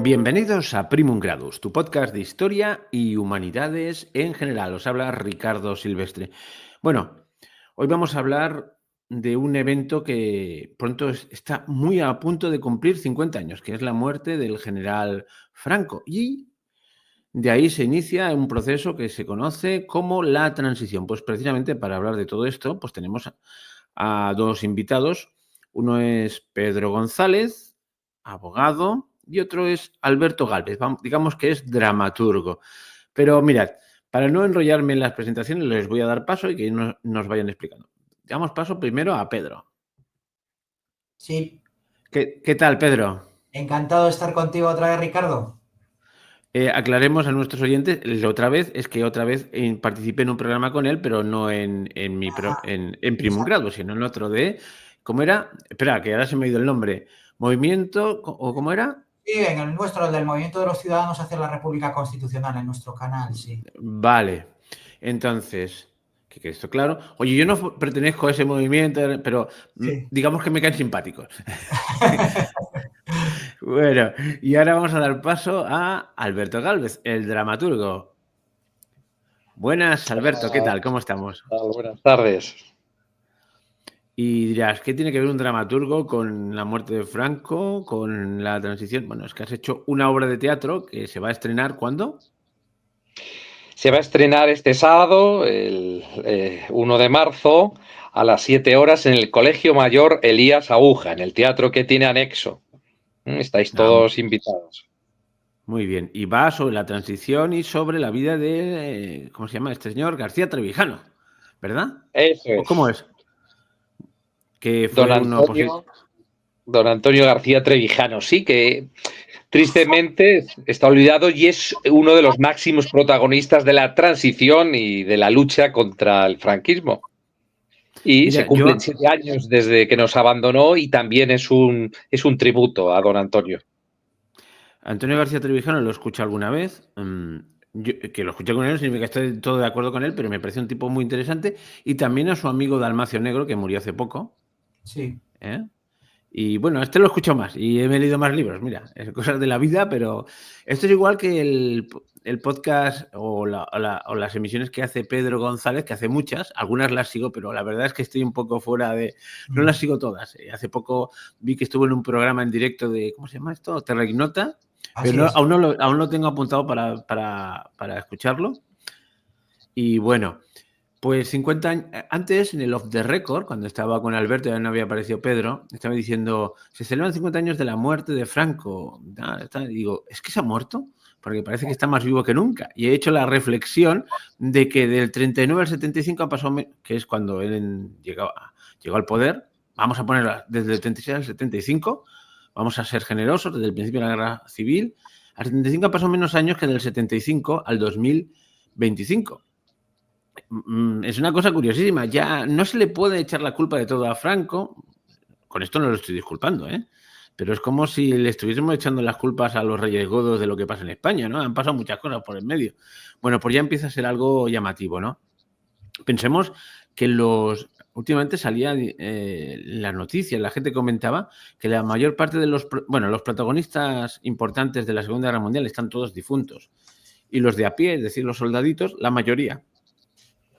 Bienvenidos a Primum Gradus, tu podcast de historia y humanidades en general. Os habla Ricardo Silvestre. Bueno, hoy vamos a hablar de un evento que pronto está muy a punto de cumplir 50 años, que es la muerte del general Franco. Y de ahí se inicia un proceso que se conoce como la transición. Pues precisamente para hablar de todo esto, pues tenemos a dos invitados. Uno es Pedro González, abogado, y otro es Alberto Gálvez, digamos que es dramaturgo. Pero mirad, para no enrollarme en las presentaciones, les voy a dar paso y que nos vayan explicando. Damos paso primero a Pedro. Sí, ¿Qué tal, Pedro? encantado de estar contigo otra vez, Ricardo. Aclaremos a nuestros oyentes, otra vez participé en un programa con él, pero no en Primum Exacto. Grado, sino en otro de, ¿cómo era? Espera, que ahora se me ha ido el nombre. ¿Movimiento o cómo era? Sí, en el nuestro, el del Movimiento de los Ciudadanos hacia la República Constitucional, en nuestro canal, sí. Vale. Entonces, que quede esto claro. Oye, yo no pertenezco a ese movimiento, pero Sí. digamos que me caen simpáticos. Bueno, y ahora vamos a dar paso a Alberto Gálvez, el dramaturgo. Buenas, Alberto, ¿qué tal? ¿Cómo estamos? Buenas tardes. Y dirás, ¿qué tiene que ver un dramaturgo con la muerte de Franco, con la transición? Bueno, es que has hecho una obra de teatro que se va a estrenar, ¿cuándo? Se va a estrenar este sábado, el 1 de marzo, a las 7 horas en el Colegio Mayor Elías Aguja, en el teatro que tiene anexo. Estáis todos invitados. Muy bien. Y va sobre la transición y sobre la vida de, ¿cómo se llama este señor? García Trevijano, ¿verdad? Eso ¿O es. cómo es? Que fue Don Antonio García Trevijano, sí, que tristemente está olvidado y es uno de los máximos protagonistas de la transición y de la lucha contra el franquismo. Y Mira, se cumplen 7 años desde que nos abandonó y también es un tributo a don Antonio. Antonio García Trevijano lo he escuchado alguna vez. Que lo escuché con él, significa que estoy todo de acuerdo con él, pero me parece un tipo muy interesante. Y también a su amigo Dalmacio Negro, que murió hace poco. Sí. Y bueno, lo he escuchado más y he leído más libros. Mira, es cosas de la vida, pero esto es igual que el podcast o las emisiones que hace Pedro González, que hace muchas. Algunas las sigo, pero la verdad es que estoy un poco fuera de... No las sigo todas. Hace poco vi que estuvo en un programa en directo de... ¿Cómo se llama esto? Terra Ignota. Pero aún lo tengo apuntado para escucharlo. Y bueno, pues 50 años antes, en el Off the Record, cuando estaba con Alberto y ya no había aparecido Pedro, estaba diciendo, se celebran 50 años de la muerte de Franco. Y digo, ¿es que se ha muerto? Porque parece que está más vivo que nunca. Y he hecho la reflexión de que del 39 al 75 ha pasado, que es cuando él llegó al poder, vamos a ponerlo desde el 36 al 75, vamos a ser generosos, desde el principio de la Guerra Civil, al 75 ha pasado menos años que del 75 al 2025. Es una cosa curiosísima. Ya no se le puede echar la culpa de todo a Franco. Con esto no lo estoy disculpando, pero es como si le estuviésemos echando las culpas a los Reyes Godos de lo que pasa en España, ¿no? Han pasado muchas cosas por el medio. Bueno, pues ya empieza a ser algo llamativo, ¿no? Pensemos que últimamente salía las noticias, la gente comentaba que la mayor parte de los protagonistas importantes de la Segunda Guerra Mundial están todos difuntos. Y los de a pie, es decir, los soldaditos, la mayoría.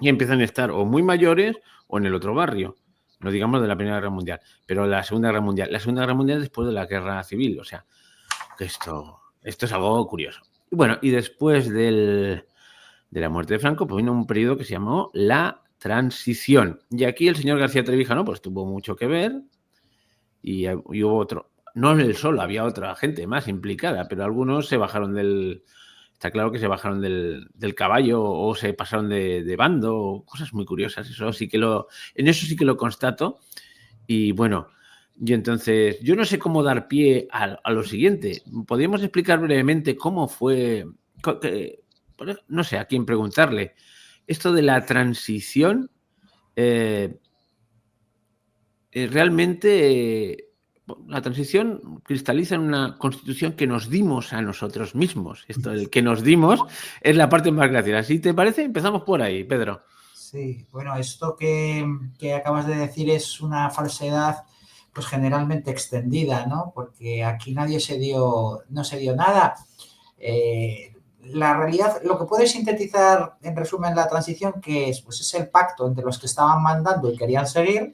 Y empiezan a estar o muy mayores o en el otro barrio. No digamos de la Primera Guerra Mundial, pero la Segunda Guerra Mundial. La Segunda Guerra Mundial después de la Guerra Civil. O sea, que esto es algo curioso. Y bueno, y después de la muerte de Franco, pues vino un periodo que se llamó la transición. Y aquí el señor García Trevijano pues tuvo mucho que ver y hubo otro. No él solo, había otra gente más implicada, pero algunos se bajaron Está claro que se bajaron del caballo o se pasaron de bando, cosas muy curiosas. En eso sí que lo constato. Y bueno, y entonces yo no sé cómo dar pie a lo siguiente. ¿Podríamos explicar brevemente cómo fue? No sé a quién preguntarle. Esto de la transición, realmente la transición cristaliza en una constitución que nos dimos a nosotros mismos. Esto, el que nos dimos, es la parte más graciosa. ¿Sí te parece? Empezamos por ahí, Pedro. Sí, bueno, esto que acabas de decir es una falsedad pues generalmente extendida, ¿no? Porque aquí no se dio nada. La realidad, lo que puede sintetizar en resumen la transición, que es, pues es el pacto entre los que estaban mandando y querían seguir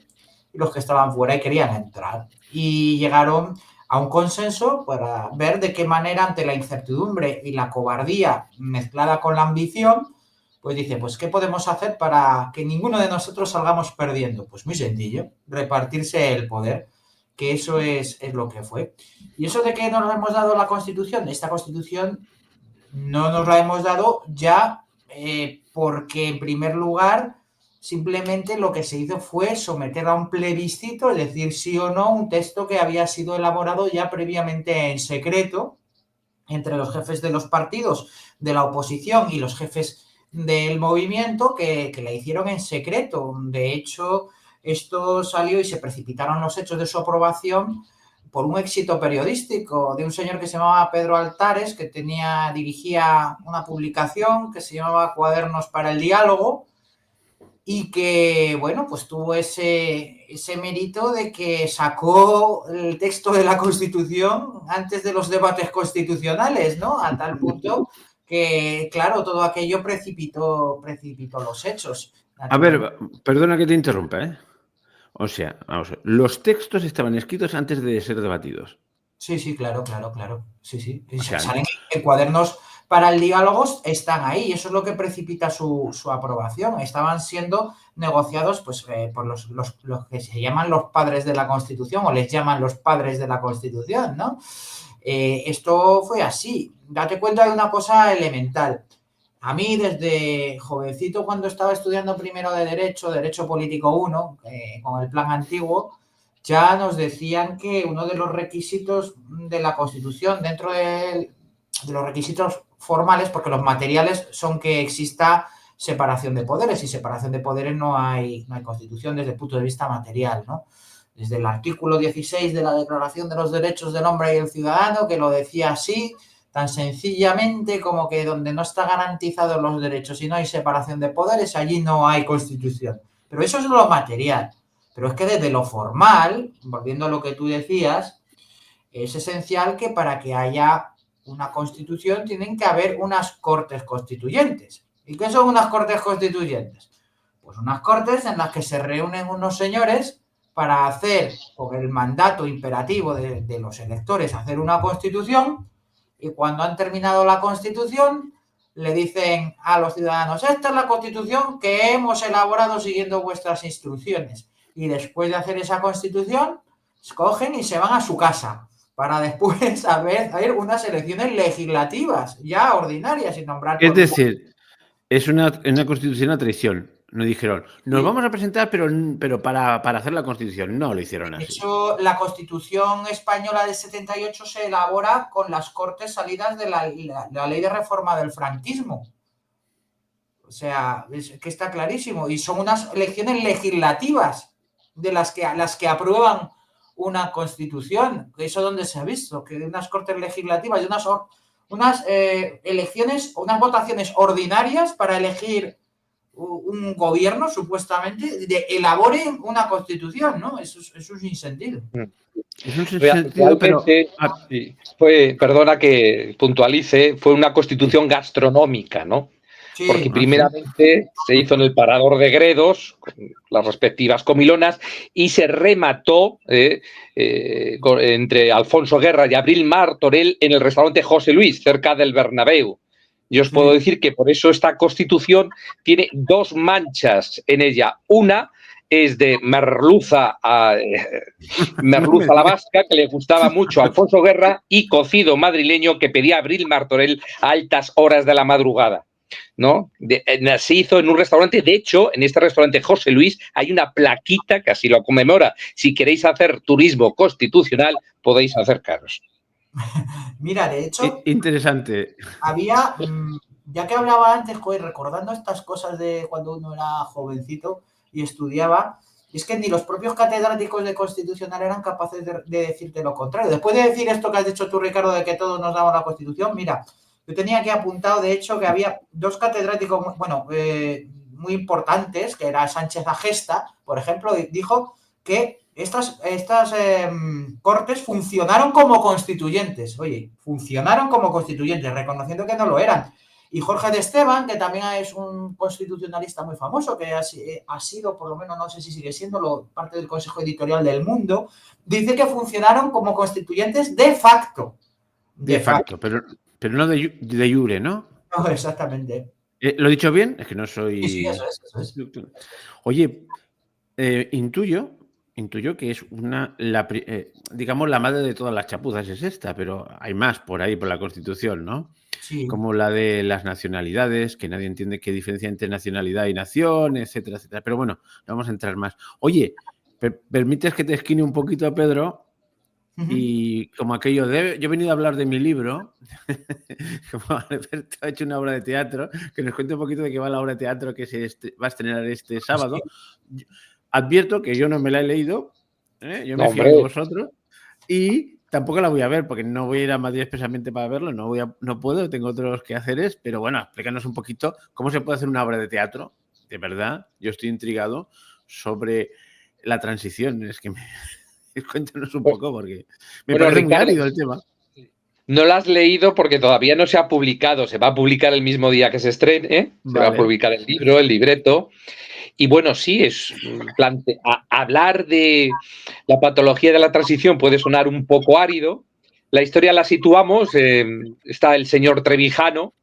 y los que estaban fuera y querían entrar. Y llegaron a un consenso para ver de qué manera, ante la incertidumbre y la cobardía mezclada con la ambición, pues dice, pues ¿qué podemos hacer para que ninguno de nosotros salgamos perdiendo? Pues muy sencillo, repartirse el poder, que eso es lo que fue. ¿Y eso de qué nos hemos dado la Constitución? Esta Constitución no nos la hemos dado ya porque, en primer lugar, simplemente lo que se hizo fue someter a un plebiscito, es decir, sí o no, un texto que había sido elaborado ya previamente en secreto entre los jefes de los partidos de la oposición y los jefes del movimiento que la hicieron en secreto. De hecho, esto salió y se precipitaron los hechos de su aprobación por un éxito periodístico de un señor que se llamaba Pedro Altares, que dirigía una publicación que se llamaba Cuadernos para el Diálogo, y que, bueno, pues tuvo ese mérito de que sacó el texto de la Constitución antes de los debates constitucionales, ¿no? A tal punto que, claro, todo aquello precipitó los hechos. A ver, perdona que te interrumpa, ¿eh? O sea, vamos a ver, los textos estaban escritos antes de ser debatidos. Sí, claro. Sí. O sea, salen en Cuadernos para el Diálogo, están ahí, y eso es lo que precipita su aprobación. Estaban siendo negociados pues, por los que se llaman los padres de la Constitución, o les llaman los padres de la Constitución, ¿no? Esto fue así. Date cuenta de una cosa elemental. A mí, desde jovencito, cuando estaba estudiando primero de Derecho Político 1, con el plan antiguo, ya nos decían que uno de los requisitos de la Constitución, dentro de los requisitos formales, porque los materiales son que exista separación de poderes, y separación de poderes no hay Constitución desde el punto de vista material, ¿no? Desde el artículo 16 de la Declaración de los Derechos del Hombre y el Ciudadano, que lo decía así, tan sencillamente como que donde no está garantizados los derechos y no hay separación de poderes, allí no hay Constitución. Pero eso es lo material. Pero es que desde lo formal, volviendo a lo que tú decías, es esencial que para que haya una Constitución tienen que haber unas Cortes Constituyentes. ¿Y qué son unas Cortes Constituyentes? Pues unas Cortes en las que se reúnen unos señores para hacer, con el mandato imperativo de los electores, hacer una Constitución, y cuando han terminado la Constitución le dicen a los ciudadanos, esta es la Constitución que hemos elaborado siguiendo vuestras instrucciones. Y después de hacer esa Constitución, cogen y se van a su casa para después haber unas elecciones legislativas ya ordinarias, sin nombrar. Es decir, es una Constitución a traición. No dijeron, nos vamos a presentar, pero para hacer la Constitución. No lo hicieron así. De hecho, la Constitución española del 78 se elabora con las Cortes salidas de la ley de reforma del franquismo. O sea, es que está clarísimo. Y son unas elecciones legislativas de las que aprueban una Constitución. ¿Eso dónde se ha visto? Que de unas Cortes legislativas, de unas elecciones, unas votaciones ordinarias para elegir un gobierno, supuestamente, elaboren una Constitución, ¿no? Eso es un sinsentido. Es un sinsentido, pero... Sí, perdona que puntualice, fue una Constitución gastronómica, ¿no? Sí. Porque primeramente se hizo en el Parador de Gredos, con las respectivas comilonas, y se remató entre Alfonso Guerra y Abril Martorell en el restaurante José Luis, cerca del Bernabéu. Yo os puedo decir que por eso esta Constitución tiene dos manchas en ella. Una es de merluza a la vasca, que le gustaba mucho a Alfonso Guerra, y cocido madrileño que pedía Abril Martorell a altas horas de la madrugada, ¿no? Se hizo en un restaurante. De hecho, en este restaurante José Luis hay una plaquita que así lo conmemora. Si queréis hacer turismo constitucional, podéis acercaros. Mira, de hecho, interesante. Había, ya que hablaba antes, recordando estas cosas de cuando uno era jovencito y estudiaba, es que ni los propios catedráticos de Constitucional eran capaces de decirte lo contrario. Después de decir esto que has dicho tú, Ricardo, de que todos nos damos la Constitución, mira, yo tenía aquí apuntado, de hecho, que había dos catedráticos, muy importantes, que era Sánchez Agesta, por ejemplo, dijo que estas cortes funcionaron como constituyentes. Oye, funcionaron como constituyentes, reconociendo que no lo eran. Y Jorge de Esteban, que también es un constitucionalista muy famoso, que ha sido, por lo menos, no sé si sigue siendo, parte del Consejo Editorial del Mundo, dice que funcionaron como constituyentes de facto. De facto, pero no de jure, ¿no? No, exactamente. ¿Lo he dicho bien? Es que no soy... Sí, eso es. Oye, intuyo que es digamos, la madre de todas las chapuzas es esta, pero hay más por ahí, por la Constitución, ¿no? Sí. Como la de las nacionalidades, que nadie entiende qué diferencia entre nacionalidad y nación, etcétera, etcétera. Pero bueno, no vamos a entrar más. Oye, ¿permites que te esquine un poquito, Pedro? Y como aquello yo he venido a hablar de mi libro, como Alberto ha hecho una obra de teatro, que nos cuente un poquito de qué va la obra de teatro que va a estrenar este sábado. Sí. Advierto que yo no me la he leído, yo me fío de vosotros, y tampoco la voy a ver, porque no voy a ir a Madrid expresamente para verlo, no puedo, tengo otros quehaceres, pero bueno, explícanos un poquito cómo se puede hacer una obra de teatro, de verdad, yo estoy intrigado sobre la transición, es que cuéntanos un poco, porque me parece muy árido el tema. No la has leído porque todavía no se ha publicado. Se va a publicar el mismo día que se estrene. Vale. Se va a publicar el libro, el libreto. Y bueno, sí, hablar de la patología de la transición puede sonar un poco árido. La historia la situamos. Está el señor Trevijano,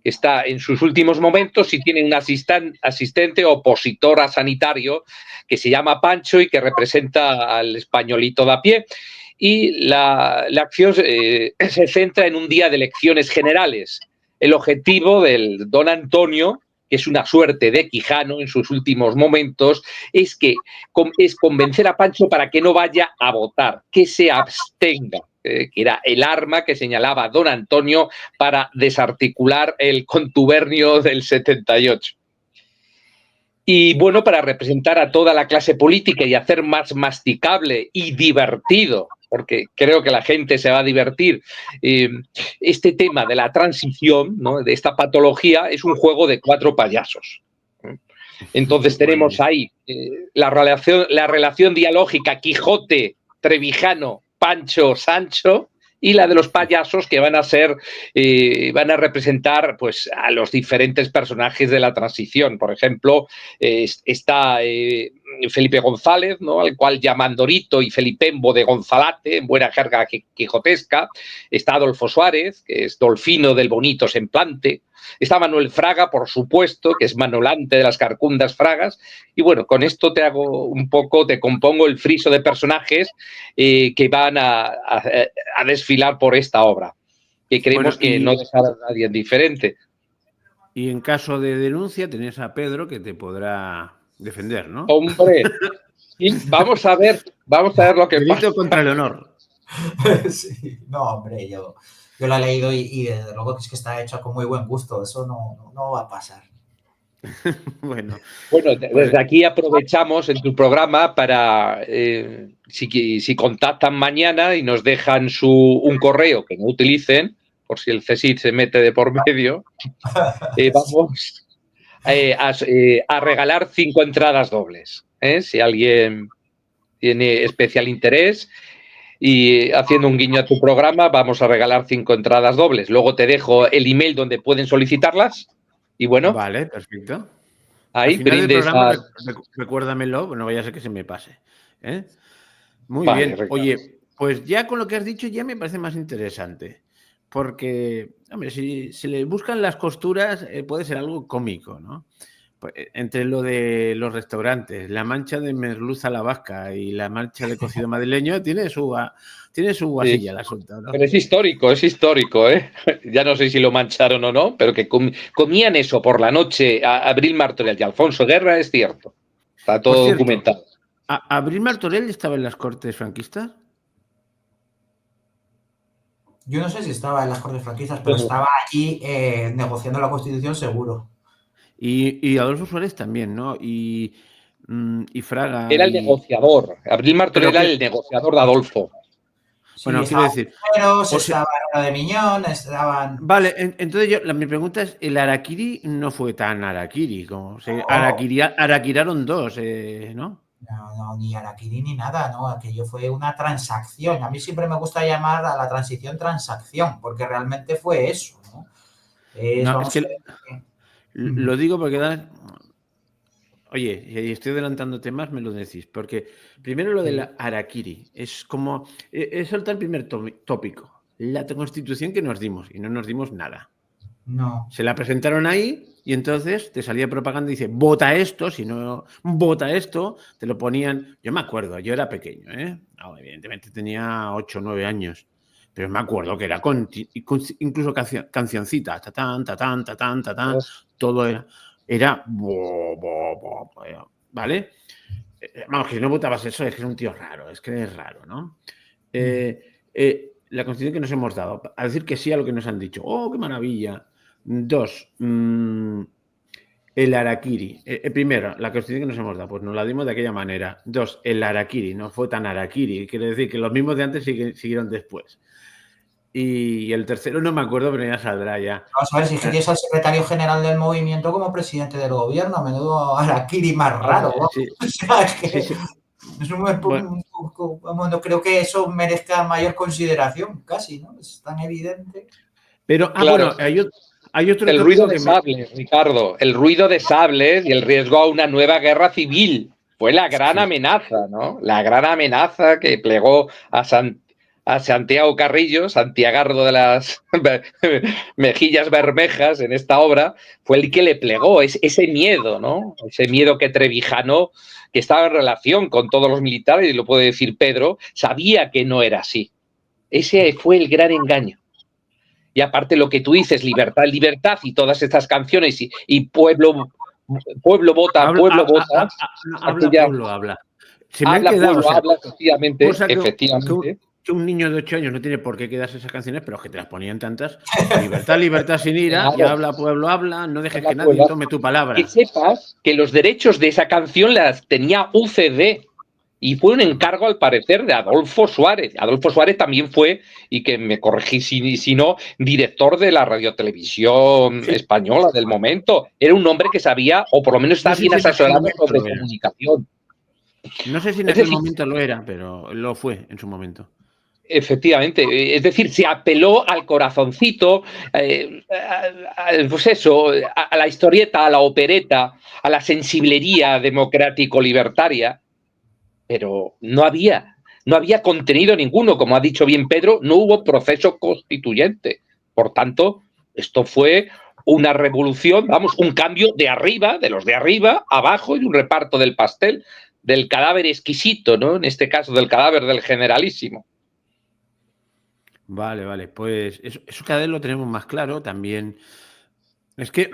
que está en sus últimos momentos y tiene un asistente opositor a sanitario que se llama Pancho y que representa al españolito de a pie. Y la acción se centra en un día de elecciones generales. El objetivo del don Antonio, que es una suerte de Quijano en sus últimos momentos, es convencer a Pancho para que no vaya a votar, que se abstenga, que era el arma que señalaba don Antonio para desarticular el contubernio del 78. Y bueno, para representar a toda la clase política y hacer más masticable y divertido, porque creo que la gente se va a divertir, este tema de la transición, ¿no?, de esta patología, es un juego de 4 payasos. Entonces tenemos ahí la relación dialógica Quijote, Trevijano, Pancho, Sancho, y la de los payasos que van a representar pues a los diferentes personajes de la transición. Por ejemplo, está Felipe González, ¿no?, al cual llaman Dorito y Felipembo de Gonzalate, en buena jerga quijotesca. Está Adolfo Suárez, que es Dolfino del bonito semblante. Está Manuel Fraga, por supuesto, que es Manolante de las carcundas Fragas. Y bueno, con esto te compongo el friso de personajes que van a desfilar por esta obra, que creemos que no dejará a nadie indiferente. Y en caso de denuncia tenés a Pedro que te podrá defender, ¿no? Hombre, vamos a ver lo que pasa. Delito contra el honor. Sí, no, hombre, yo lo he leído y desde luego que es que está hecho con muy buen gusto. Eso no va a pasar. Bueno, desde aquí aprovechamos en tu programa para, si contactan mañana y nos dejan un correo que no utilicen, por si el CSIC se mete de por medio, vamos a regalar 5 entradas dobles. Si alguien tiene especial interés, y haciendo un guiño a tu programa, vamos a regalar 5 entradas dobles. Luego te dejo el email donde pueden solicitarlas. Y bueno. Vale, perfecto. Ahí al final brindes del programa, recuérdamelo, no vaya a ser que se me pase. Muy bien. Ricardo. Oye, pues ya con lo que has dicho ya me parece más interesante. Porque, hombre, si se le buscan las costuras, puede ser algo cómico, ¿no? Pues, entre lo de los restaurantes, la mancha de merluza a la vasca y la mancha de cocido madrileño, tiene su guasilla el asunto, ¿no? Pero es histórico, ¿eh? Ya no sé si lo mancharon o no, pero que comían eso por la noche a Abril Martorell y Alfonso Guerra, es cierto. Está todo documentado. ¿Abril Martorell estaba en las Cortes franquistas? Yo no sé si estaba en las Cortes franquistas, pero estaba allí negociando la Constitución seguro. Y Adolfo Suárez también, ¿no? Y Fraga. Era el negociador. Abril Martorell era el negociador de Adolfo. Sí, bueno, quiero decir. Estaba Ana de Miñón, estaban. Vale, entonces mi pregunta es: el Araquiri no fue tan Araquiri como. Araquiraron 2, ¿no? No, ni harakiri ni nada, ¿no? Aquello fue una transacción. A mí siempre me gusta llamar a la transición transacción, porque realmente fue eso, ¿no? No, es Vamos a que ver. lo digo porque oye, y estoy adelantando temas, me lo decís, porque primero lo de la harakiri, es como, es soltar el primer tópico, la constitución que nos dimos, y no nos dimos nada. No. Se la presentaron ahí y entonces te salía propaganda y dice, vota esto, si no vota esto, te lo ponían. Yo me acuerdo, yo era pequeño, ¿eh? No, evidentemente tenía 8 o 9 años, pero me acuerdo que era incluso cancioncita, tatán, tatán, tatán, tatán, todo era ¿vale? Vamos, que si no votabas eso es que es un tío raro, es que es raro, ¿no? La constitución que nos hemos dado, a decir que sí a lo que nos han dicho. ¡Oh, qué maravilla! 2, el harakiri. Primero, la constitución que nos hemos dado, pues nos la dimos de aquella manera. 2, el harakiri, no fue tan harakiri. Quiere decir que los mismos de antes siguieron después. Y el tercero no me acuerdo, pero ya saldrá ya. Vamos a ver, si es que tienes al secretario general del movimiento como presidente del gobierno, menudo harakiri más raro. Sí, o sea, es que sí. es Bueno, no creo que eso merezca mayor consideración, casi, ¿no? Es tan evidente. pero, Claro, bueno, hay otro el ruido tópico de que sables, Ricardo, el ruido de sables y el riesgo a una nueva guerra civil fue la gran amenaza, ¿no? La gran amenaza que plegó a Santiago Carrillo, Santiagardo de las mejillas bermejas en esta obra, fue el que le plegó ese miedo, ¿no? Ese miedo que Trevijano, que estaba en relación con todos los militares, y lo puede decir Pedro, sabía que no era así. Ese fue el gran engaño. Y aparte lo que tú dices, libertad, libertad y todas estas canciones y pueblo vota, pueblo vota. habla, pueblo, habla. Se me han Habla, quedado, o pueblo, sea, habla, efectivamente, cosa efectivamente. que un niño de 8 años no tiene por qué quedarse esas canciones, pero que te las ponían tantas. Libertad, libertad sin ira, y Claro, habla, pueblo, habla, no dejes habla, que nadie pueblo. tome tu Que palabra. sepas que los derechos de esa canción las tenía UCD. Y fue un encargo, al parecer, de Adolfo Suárez. Adolfo Suárez también fue, y que me corregí si no, director de la radiotelevisión Sí. española del momento. Era un hombre que sabía, o por lo menos No estaba sé bien si en aquel asesorado momento sobre lo era. comunicación. No sé si en Es aquel decir, momento lo era, pero lo fue en su momento. efectivamente, es decir, se apeló al corazoncito, pues eso, a la historieta, a la opereta, a la sensiblería democrático-libertaria, pero no había contenido ninguno, como ha dicho bien Pedro, no hubo proceso constituyente. Por tanto, esto fue una revolución, vamos, un cambio de arriba, de los de arriba, abajo, y un reparto del pastel, del cadáver exquisito, ¿no? En este caso, del cadáver del generalísimo. Vale, vale, pues eso cada vez lo tenemos más claro también. Es que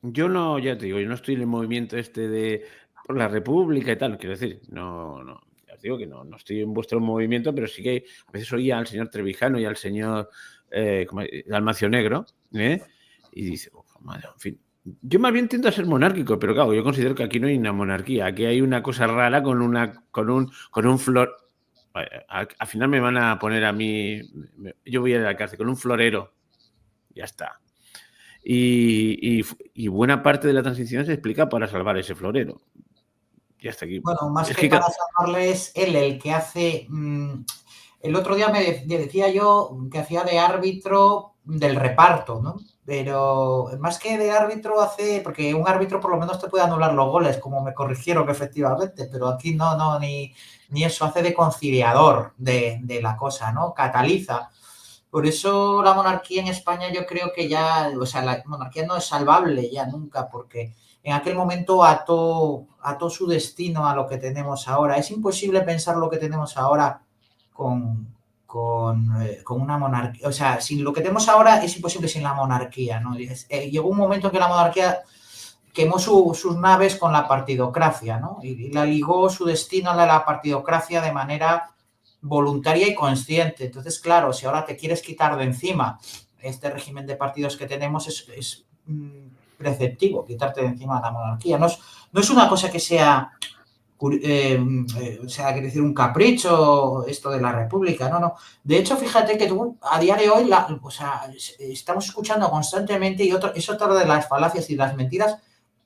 yo no, ya te digo, yo no estoy en el movimiento este de por la República y tal, quiero decir, no, ya os digo que no estoy en vuestro movimiento, pero sí que a veces oía al señor Trevijano y al señor Dalmacio Negro, ¿eh? Y dice, oh, madre, en fin. Yo más bien tiendo a ser monárquico, pero claro, yo considero que aquí no hay una monarquía, aquí hay una cosa rara con un flor. Al final me van a poner a mí, yo voy a ir a la cárcel con un florero, ya está. Y buena parte de la transición se explica para salvar ese florero. Y hasta aquí. Bueno, más Es que que, para salvarle es él el que hace... el otro día me decía yo que hacía de árbitro del reparto, ¿no? Pero más que de árbitro hace... Porque un árbitro por lo menos te puede anular los goles, como me corrigieron efectivamente, pero aquí no, ni eso, hace de conciliador de la cosa, ¿no? Cataliza. Por eso la monarquía en España yo creo que ya, o sea, la monarquía no es salvable ya nunca, porque en aquel momento ató su destino a lo que tenemos ahora. Es imposible pensar lo que tenemos ahora con una monarquía. O sea, sin lo que tenemos ahora es imposible sin la monarquía, ¿no? Llegó un momento en que la monarquía quemó sus naves con la partidocracia, ¿no? Y la ligó su destino a la partidocracia de manera voluntaria y consciente. Entonces, claro, si ahora te quieres quitar de encima este régimen de partidos que tenemos, es preceptivo quitarte de encima la monarquía. No es una cosa que sea, quiere decir, un capricho esto de la república, no. De hecho, fíjate que tú, a día de hoy, estamos escuchando constantemente, y es otra de las falacias y las mentiras,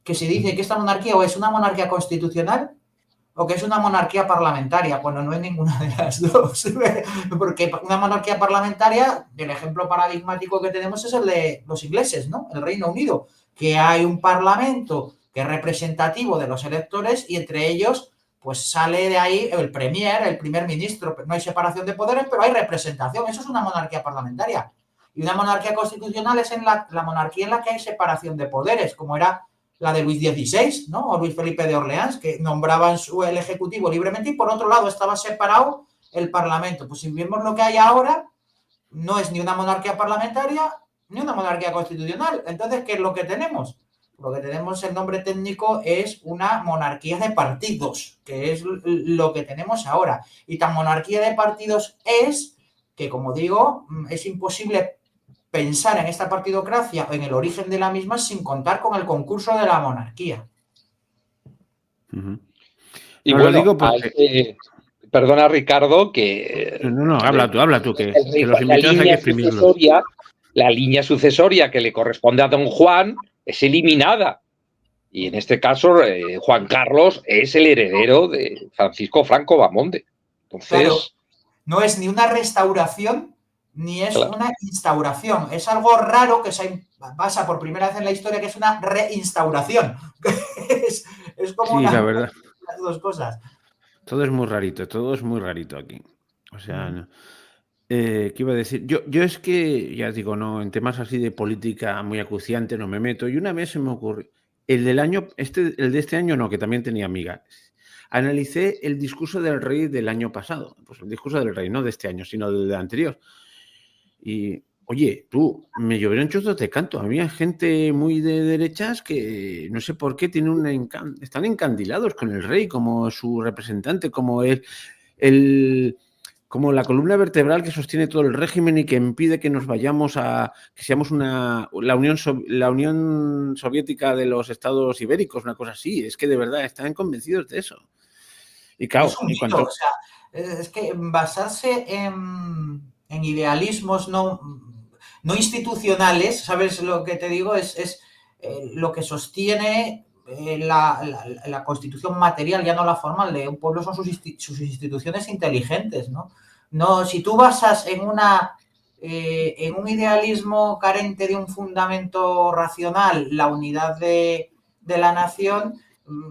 que se dice que esta monarquía o es una monarquía constitucional o que es una monarquía parlamentaria, cuando no es ninguna de las dos. Porque una monarquía parlamentaria, el ejemplo paradigmático que tenemos es el de los ingleses, ¿no? El Reino Unido, que hay un parlamento que es representativo de los electores y entre ellos pues sale de ahí el premier, el primer ministro. No hay separación de poderes, pero hay representación. Eso es una monarquía parlamentaria. Y una monarquía constitucional es la monarquía en la que hay separación de poderes, como era la de Luis XVI, ¿no? O Luis Felipe de Orleans, que nombraban el ejecutivo libremente y por otro lado estaba separado el parlamento. Pues si vemos lo que hay ahora, no es ni una monarquía parlamentaria ni una monarquía constitucional. Entonces, ¿qué es lo que tenemos? Lo que tenemos, el nombre técnico es una monarquía de partidos, que es lo que tenemos ahora. Y tan monarquía de partidos es que, como digo, es imposible pensar en esta partidocracia, en el origen de la misma, sin contar con el concurso de la monarquía. Y no, bueno, lo digo porque... perdona, Ricardo, que... No, habla tú, que los invitados hay que exprimirlos. La línea sucesoria que le corresponde a don Juan es eliminada. Y en este caso, Juan Carlos es el heredero de Francisco Franco Bahamonde. Entonces... Claro, no es ni una restauración ni es una instauración. Es algo raro que pasa por primera vez en la historia, que es una reinstauración. es como la verdad. Las dos cosas. Todo es muy rarito aquí. O sea, ¿qué iba a decir? Yo es que, ya digo, no, en temas así de política muy acuciante no me meto. Y una vez se me ocurrió, el de este año no, que también tenía amigas. Analicé el discurso del rey del año pasado. Pues el discurso del rey, no de este año, sino del anterior. Y, oye, tú, me llovieron chuzos de canto. Había gente muy de derechas que no sé por qué están encandilados con el rey como su representante, como como la columna vertebral que sostiene todo el régimen y que impide que nos vayamos que seamos la Unión Soviética de los Estados Ibéricos, una cosa así. Es que de verdad están convencidos de eso. Y claro, es un mito, o sea, es que basarse en idealismos no institucionales, ¿sabes lo que te digo? Es lo que sostiene la constitución material, ya no la formal, de un pueblo son sus instituciones inteligentes, ¿no? No, si tú basas en un idealismo carente de un fundamento racional la unidad de la nación,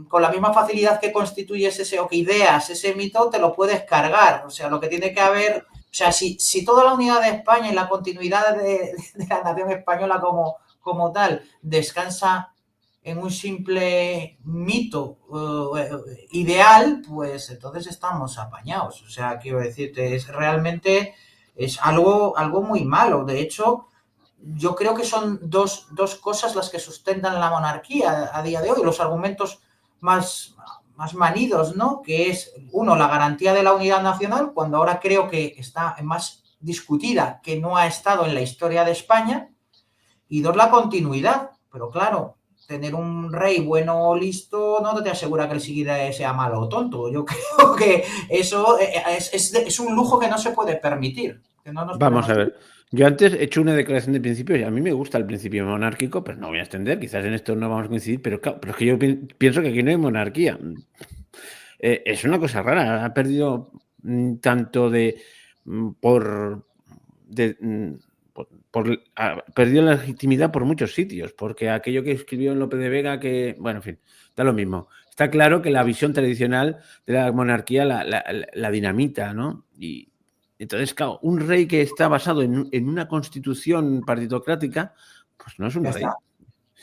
con la misma facilidad que constituyes o que ideas ese mito, te lo puedes cargar. O sea, lo que tiene que haber... O sea, si toda la unidad de España y la continuidad de la nación española como tal descansa en un simple mito ideal, pues entonces estamos apañados. O sea, quiero decirte, realmente es algo muy malo. De hecho, yo creo que son dos cosas las que sustentan la monarquía a día de hoy, los argumentos más manidos, ¿no? Que es, uno, la garantía de la unidad nacional, cuando ahora creo que está más discutida que no ha estado en la historia de España, y dos, la continuidad. Pero claro, tener un rey bueno o listo no te asegura que el siguiente sea malo o tonto. Yo creo que eso es un lujo que no se puede permitir. Que no nos Vamos a ver. Yo antes he hecho una declaración de principios y a mí me gusta el principio monárquico, pero no voy a extender, quizás en esto no vamos a coincidir, pero es que yo pienso que aquí no hay monarquía. Es una cosa rara, ha perdido tanto perdió la legitimidad por muchos sitios, porque aquello que escribió en Lope de Vega, que, bueno, en fin, da lo mismo. Está claro que la visión tradicional de la monarquía la dinamita, ¿no? Y entonces, claro, un rey que está basado en una constitución partitocrática, pues no es un rey.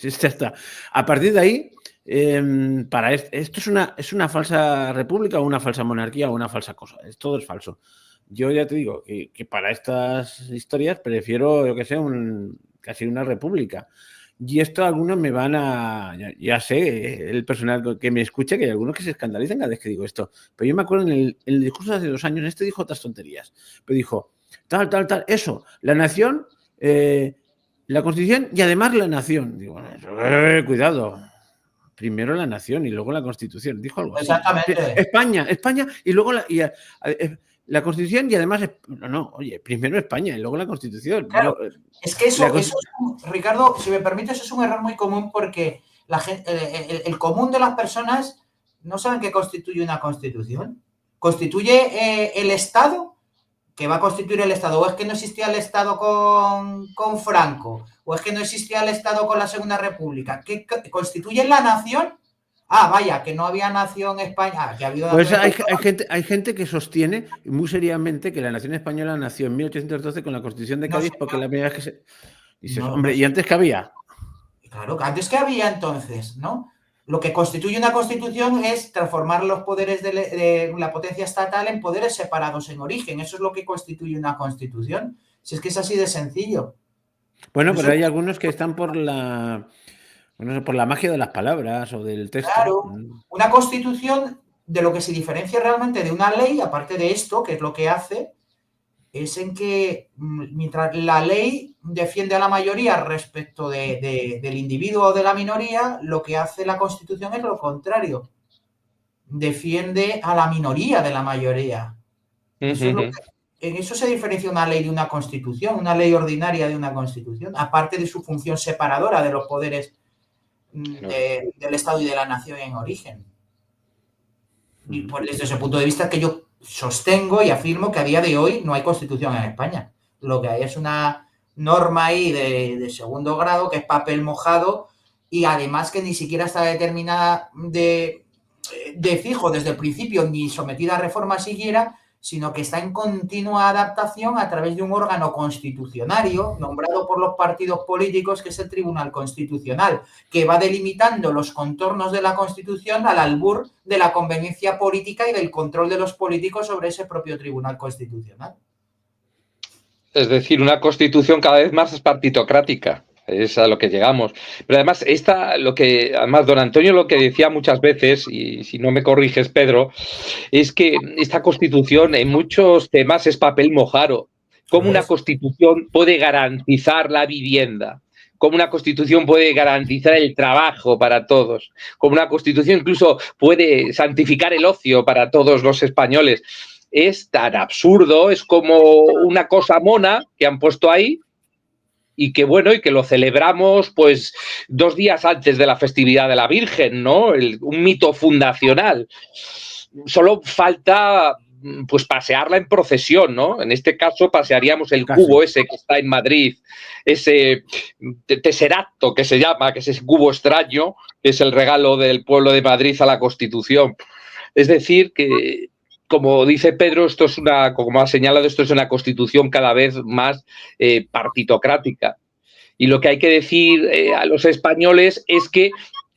Ya está. A partir de ahí, esto es una falsa república o una falsa monarquía o una falsa cosa. Todo es falso. Yo ya te digo que para estas historias prefiero, yo que sé, casi una república. Y esto algunos me van a... Ya sé, el personal que me escucha, que hay algunos que se escandalizan cada vez que digo esto. Pero yo me acuerdo en el discurso de hace 2 años, dijo otras tonterías. Pero dijo, tal, eso, la nación, la Constitución y además la nación. Digo, cuidado. Primero la nación y luego la Constitución. Dijo algo así. Exactamente. España y luego la Constitución y además... No, oye, primero España y luego la Constitución. Claro, es que eso Ricardo, si me permites, es un error muy común porque el común de las personas ¿No saben qué constituye una constitución? ¿Constituye el Estado? ¿Que va a constituir el Estado? ¿O es que no existía el Estado con Franco? ¿O es que no existía el Estado con la Segunda República? ¿Qué constituye la nación? Ah, vaya, que no había nación España. Que ha habido Pues nación hay gente que sostiene muy seriamente que la nación española nació en 1812 con la Constitución de No, Cádiz, señor. porque la primera vez que se... Dices, No, hombre, no, ¿y antes qué había? claro, antes que había entonces, ¿no? Lo que constituye una constitución es transformar los poderes de la potencia estatal en poderes separados en origen. Eso es lo que constituye una constitución. Si es que es así de sencillo. Bueno, Eso pero es, hay algunos que están por la, bueno, por la magia de las palabras o del texto. claro, una constitución de lo que se diferencia realmente de una ley, aparte de esto, que es lo que hace, es en que mientras la ley defiende a la mayoría respecto del individuo o de la minoría, lo que hace la Constitución es lo contrario. Defiende a la minoría de la mayoría. Eso es lo que, en eso se diferencia una ley de una Constitución, una ley ordinaria de una Constitución, aparte de su función separadora de los poderes del Estado y de la nación en origen. Y pues desde ese punto de vista que yo sostengo y afirmo que a día de hoy no hay Constitución en España. Lo que hay es una norma ahí de segundo grado que es papel mojado y además que ni siquiera está determinada de fijo desde el principio ni sometida a reforma siquiera, sino que está en continua adaptación a través de un órgano constitucionario nombrado por los partidos políticos, que es el Tribunal Constitucional, que va delimitando los contornos de la Constitución al albur de la conveniencia política y del control de los políticos sobre ese propio Tribunal Constitucional. Es decir, una constitución cada vez más partitocrática. Es a lo que llegamos. Pero además, además, don Antonio lo que decía muchas veces, y si no me corriges, Pedro, es que esta constitución en muchos temas es papel mojado. ¿Cómo una constitución puede garantizar la vivienda? ¿Cómo una constitución puede garantizar el trabajo para todos? ¿Cómo una constitución incluso puede santificar el ocio para todos los españoles? Es tan absurdo, es como una cosa mona que han puesto ahí, y que bueno, y que lo celebramos pues 2 días antes de la festividad de la Virgen, ¿no? Un mito fundacional. Solo falta pues pasearla en procesión, ¿no? En este caso pasearíamos el cubo ese que está en Madrid, ese tesseracto que se llama, que es ese cubo extraño, que es el regalo del pueblo de Madrid a la Constitución. Es decir, que como dice Pedro, como ha señalado, esto es una constitución cada vez más partitocrática. Y lo que hay que decir a los españoles es que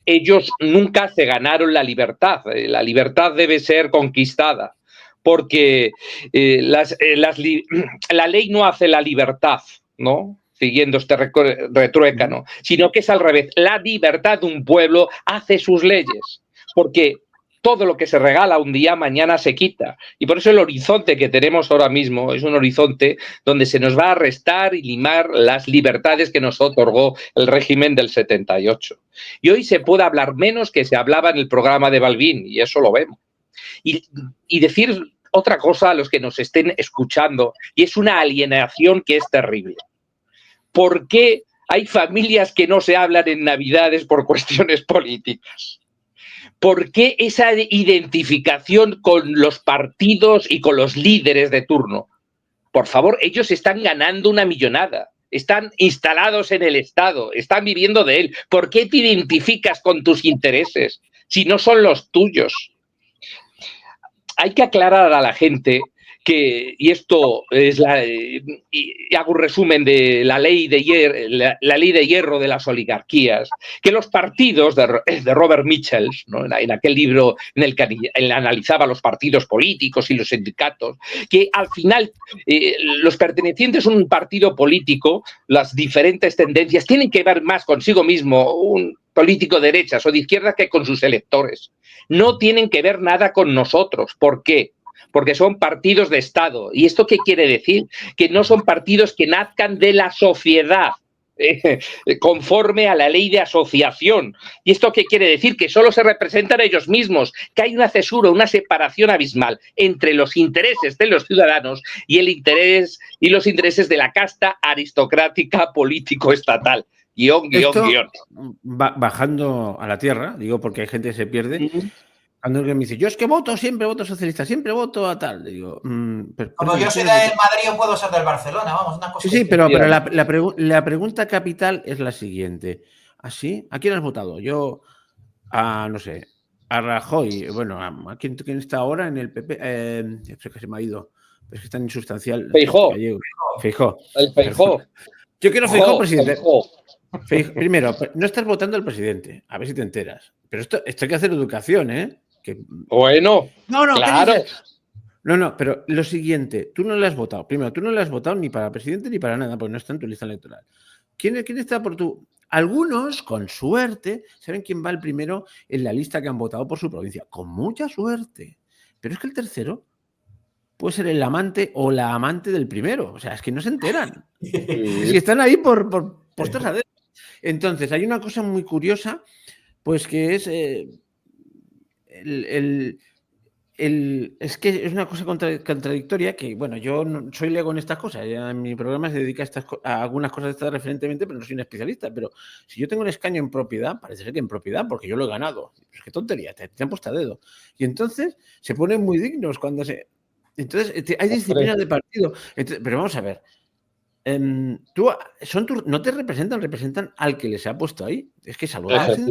ellos nunca se ganaron la libertad. La libertad debe ser conquistada, porque la ley no hace la libertad, ¿no? Siguiendo este retruécano, sino que es al revés. La libertad de un pueblo hace sus leyes, porque todo lo que se regala un día, mañana se quita. Y por eso el horizonte que tenemos ahora mismo es un horizonte donde se nos va a restar y limar las libertades que nos otorgó el régimen del 78. Y hoy se puede hablar menos que se hablaba en el programa de Balbín, y eso lo vemos. Y decir otra cosa a los que nos estén escuchando, y es una alienación que es terrible. ¿Por qué hay familias que no se hablan en Navidades por cuestiones políticas? ¿Por qué esa identificación con los partidos y con los líderes de turno? Por favor, ellos están ganando una millonada, están instalados en el Estado, están viviendo de él. ¿Por qué te identificas con tus intereses si no son los tuyos? Hay que aclarar a la gente que, y esto es y hago un resumen de la ley de hierro de las oligarquías, que los partidos de Robert Mitchell, ¿no? en aquel libro en el que él analizaba los partidos políticos y los sindicatos, que al final los pertenecientes a un partido político, las diferentes tendencias, tienen que ver más consigo mismo, un político de derechas o de izquierdas, que con sus electores. No tienen que ver nada con nosotros. ¿Por qué? Porque son partidos de Estado. ¿Y esto qué quiere decir? Que no son partidos que nazcan de la sociedad, conforme a la ley de asociación. ¿Y esto qué quiere decir? Que solo se representan ellos mismos, que hay una cesura, una separación abismal entre los intereses de los ciudadanos y los intereses de la casta aristocrática político-estatal. Guión. Bajando a la tierra, digo porque hay gente que se pierde. Cuando alguien me dice, yo es que siempre voto socialista, siempre voto a tal. Le digo, como yo soy del Madrid, yo puedo ser del Barcelona, vamos, una cosa. Sí, pero la pregunta capital es la siguiente. ¿Así? ¿A quién has votado? Yo, no sé, a Rajoy. Bueno, ¿a quién está ahora en el PP? Es que se me ha ido. Es que es tan insustancial. Feijóo. Feijóo. El Feijóo. Yo quiero Feijóo presidente. Feijóo. Primero, no estás votando al presidente. A ver si te enteras. Pero esto hay que hacer educación, ¿eh? Bueno, no, claro. No, pero lo siguiente, tú no le has votado. Primero, tú no le has votado ni para presidente ni para nada, porque no está en tu lista electoral. ¿Quién está por tu...? Algunos, con suerte, saben quién va el primero en la lista que han votado por su provincia. Con mucha suerte. Pero es que el tercero puede ser el amante o la amante del primero. O sea, es que no se enteran. Si están ahí por tosadero. Entonces, hay una cosa muy curiosa, pues que es es que es una cosa contradictoria que, bueno, yo no, soy lego en estas cosas. Ya en mi programa se dedica a algunas cosas de estas referentemente, pero no soy un especialista. Pero si yo tengo un escaño en propiedad, parece ser que en propiedad, porque yo lo he ganado. Pues qué tontería, te han puesto a dedo. Y entonces se ponen muy dignos cuando se... Entonces hay disciplina de partido. Entonces, pero vamos a ver. No te representan al que les ha puesto ahí. Es que saludarse.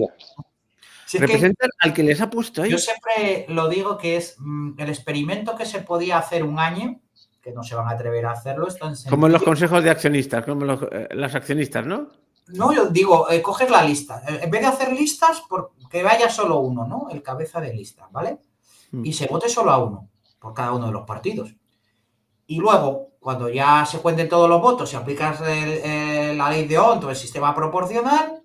Representan al que les ha puesto ahí. Yo siempre lo digo que es el experimento que se podía hacer un año, que no se van a atrever a hacerlo. Es tan sencillo. Como en los consejos de accionistas, como los accionistas, ¿no? No, yo digo, coges la lista. En vez de hacer listas, que vaya solo uno, ¿no? El cabeza de lista, ¿vale? Y se vote solo a uno, por cada uno de los partidos. Y luego, cuando ya se cuenten todos los votos, si aplicas la ley de D'Hondt o el sistema proporcional,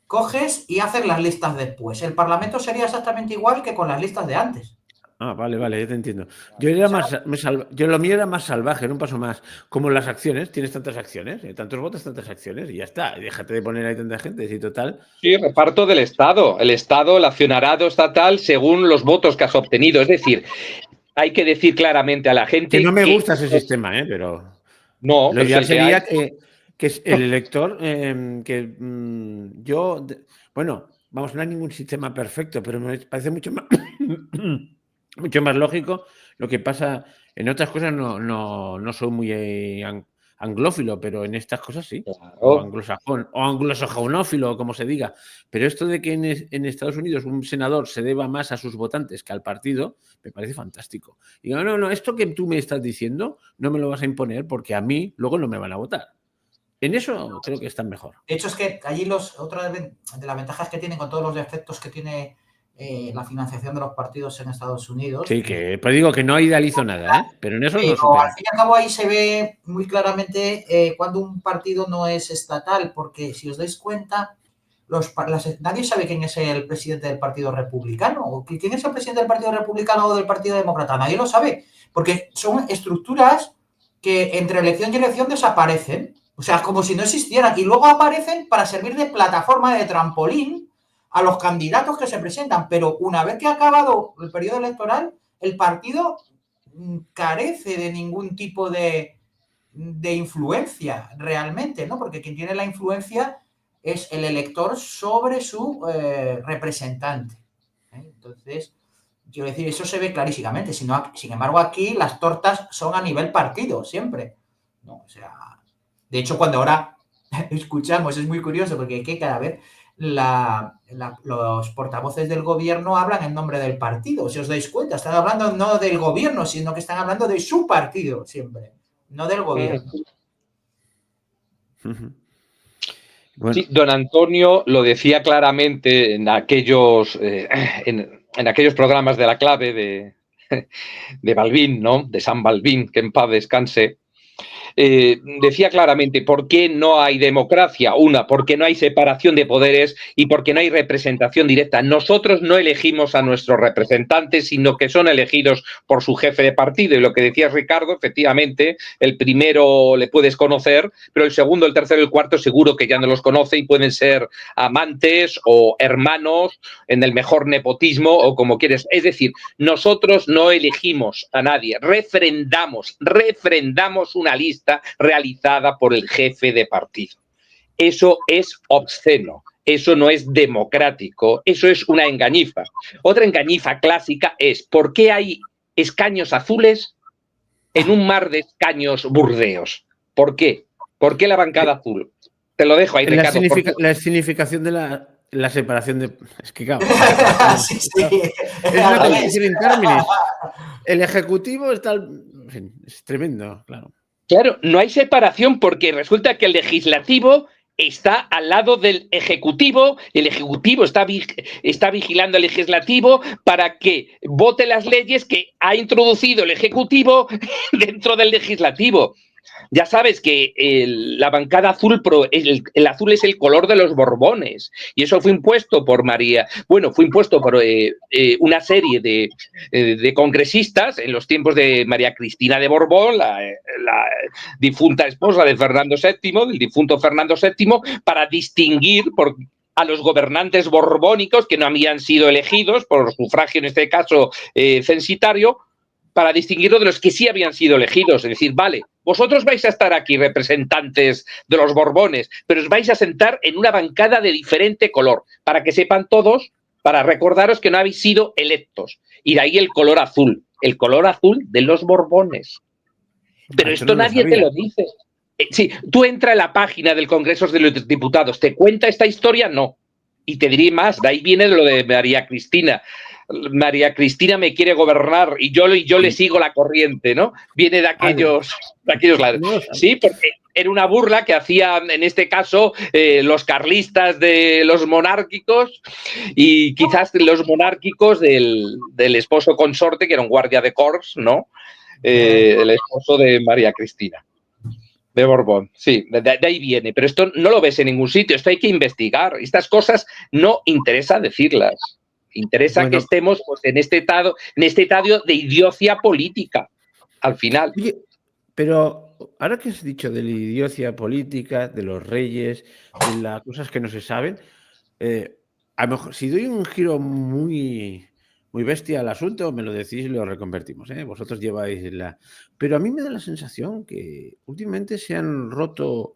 coges y haces las listas después. El Parlamento sería exactamente igual que con las listas de antes. Vale, ya te entiendo. Yo lo mío era más salvaje, era un paso más. Como las acciones, tienes tantas acciones, tantos votos, tantas acciones, y ya está. Y déjate de poner ahí tanta gente, sí, total. Sí, reparto del Estado. El Estado, el accionariado estatal, según los votos que has obtenido. Es decir, hay que decir claramente a la gente... Que no me gusta ese sistema, pero... No, lo ideal sería que el elector, bueno, vamos, no hay ningún sistema perfecto, pero me parece mucho más lógico. Lo que pasa, en otras cosas no soy muy anglófilo, pero en estas cosas sí. Claro. O anglosajón, o anglosajonófilo, como se diga. Pero esto de que en Estados Unidos un senador se deba más a sus votantes que al partido, me parece fantástico. Y digo, no, esto que tú me estás diciendo no me lo vas a imponer porque a mí luego no me van a votar. En eso creo que están mejor. De hecho, es que allí otra de las ventajas que tienen con todos los defectos que tiene la financiación de los partidos en Estados Unidos. Sí, que pues digo que no idealizo nada, pero en eso no supera. Al fin y al cabo ahí se ve muy claramente cuando un partido no es estatal, porque si os dais cuenta, nadie sabe quién es el presidente del Partido Republicano, o quién es el presidente del Partido Republicano o del Partido Demócrata, nadie lo sabe, porque son estructuras que entre elección y elección desaparecen, o sea, como si no existieran, y luego aparecen para servir de plataforma, de trampolín a los candidatos que se presentan, pero una vez que ha acabado el periodo electoral, el partido carece de ningún tipo de influencia realmente, ¿no? Porque quien tiene la influencia es el elector sobre su representante. Entonces, quiero decir, eso se ve clarísimamente. Sin embargo, aquí las tortas son a nivel partido, siempre. ¿No? O sea, de hecho, cuando ahora escuchamos, es muy curioso, porque aquí cada vez los portavoces del gobierno hablan en nombre del partido. Si os dais cuenta, están hablando no del gobierno, sino que están hablando de su partido siempre, no del gobierno. Bueno. Sí, don Antonio lo decía claramente en aquellos, en aquellos programas de La Clave de Balbín, ¿no? De San Balbín, que en paz descanse. Decía claramente por qué no hay democracia. Una, porque no hay separación de poderes y porque no hay representación directa. Nosotros no elegimos a nuestros representantes, sino que son elegidos por su jefe de partido. Y lo que decía Ricardo, efectivamente, el primero le puedes conocer, pero el segundo, el tercero y el cuarto seguro que ya no los conoce y pueden ser amantes o hermanos en el mejor nepotismo o como quieres. Es decir, nosotros no elegimos a nadie, refrendamos una lista realizada por el jefe de partido. Eso es obsceno. Eso no es democrático. Eso es una engañifa. Otra engañifa clásica es ¿por qué hay escaños azules en un mar de escaños burdeos? ¿Por qué? ¿Por qué la bancada azul? Te lo dejo ahí, Ricardo. La significación de la separación de... Es que claro. Sí. Es una condición in términis. El ejecutivo está... En fin, es tremendo, claro. Claro, no hay separación porque resulta que el legislativo está al lado del ejecutivo, el ejecutivo está vigilando al legislativo para que vote las leyes que ha introducido el ejecutivo dentro del legislativo. Ya sabes que la bancada azul, el azul es el color de los Borbones y eso fue impuesto por una serie de congresistas en los tiempos de María Cristina de Borbón, la difunta esposa de Fernando VII, del difunto Fernando VII, para distinguir a los gobernantes borbónicos que no habían sido elegidos por sufragio, en este caso censitario, para distinguirlo de los que sí habían sido elegidos. Es decir, vale, vosotros vais a estar aquí representantes de los Borbones, pero os vais a sentar en una bancada de diferente color, para que sepan todos, para recordaros que no habéis sido electos. Y de ahí el color azul de los Borbones. Pero esto nadie te lo dice. Sí, tú entras a la página del Congreso de los Diputados, ¿te cuenta esta historia? No. Y te diré más, de ahí viene lo de María Cristina. María Cristina me quiere gobernar y yo le sigo la corriente, ¿no? Viene de aquellos lados. Sí, porque era una burla que hacían, en este caso, los carlistas de los monárquicos y quizás los monárquicos del esposo consorte, que era un guardia de corps, ¿no? El esposo de María Cristina. De Borbón, sí, de ahí viene. Pero esto no lo ves en ningún sitio, esto hay que investigar. Estas cosas no interesa decirlas. Interesa que estemos pues, en este estadio de idiocia política, al final. Oye, pero ahora que has dicho de la idiocia política, de los reyes, de las cosas que no se saben, a lo mejor si doy un giro muy bestia al asunto, me lo decís y lo reconvertimos, ¿eh? Vosotros lleváis la... Pero a mí me da la sensación que últimamente se han roto,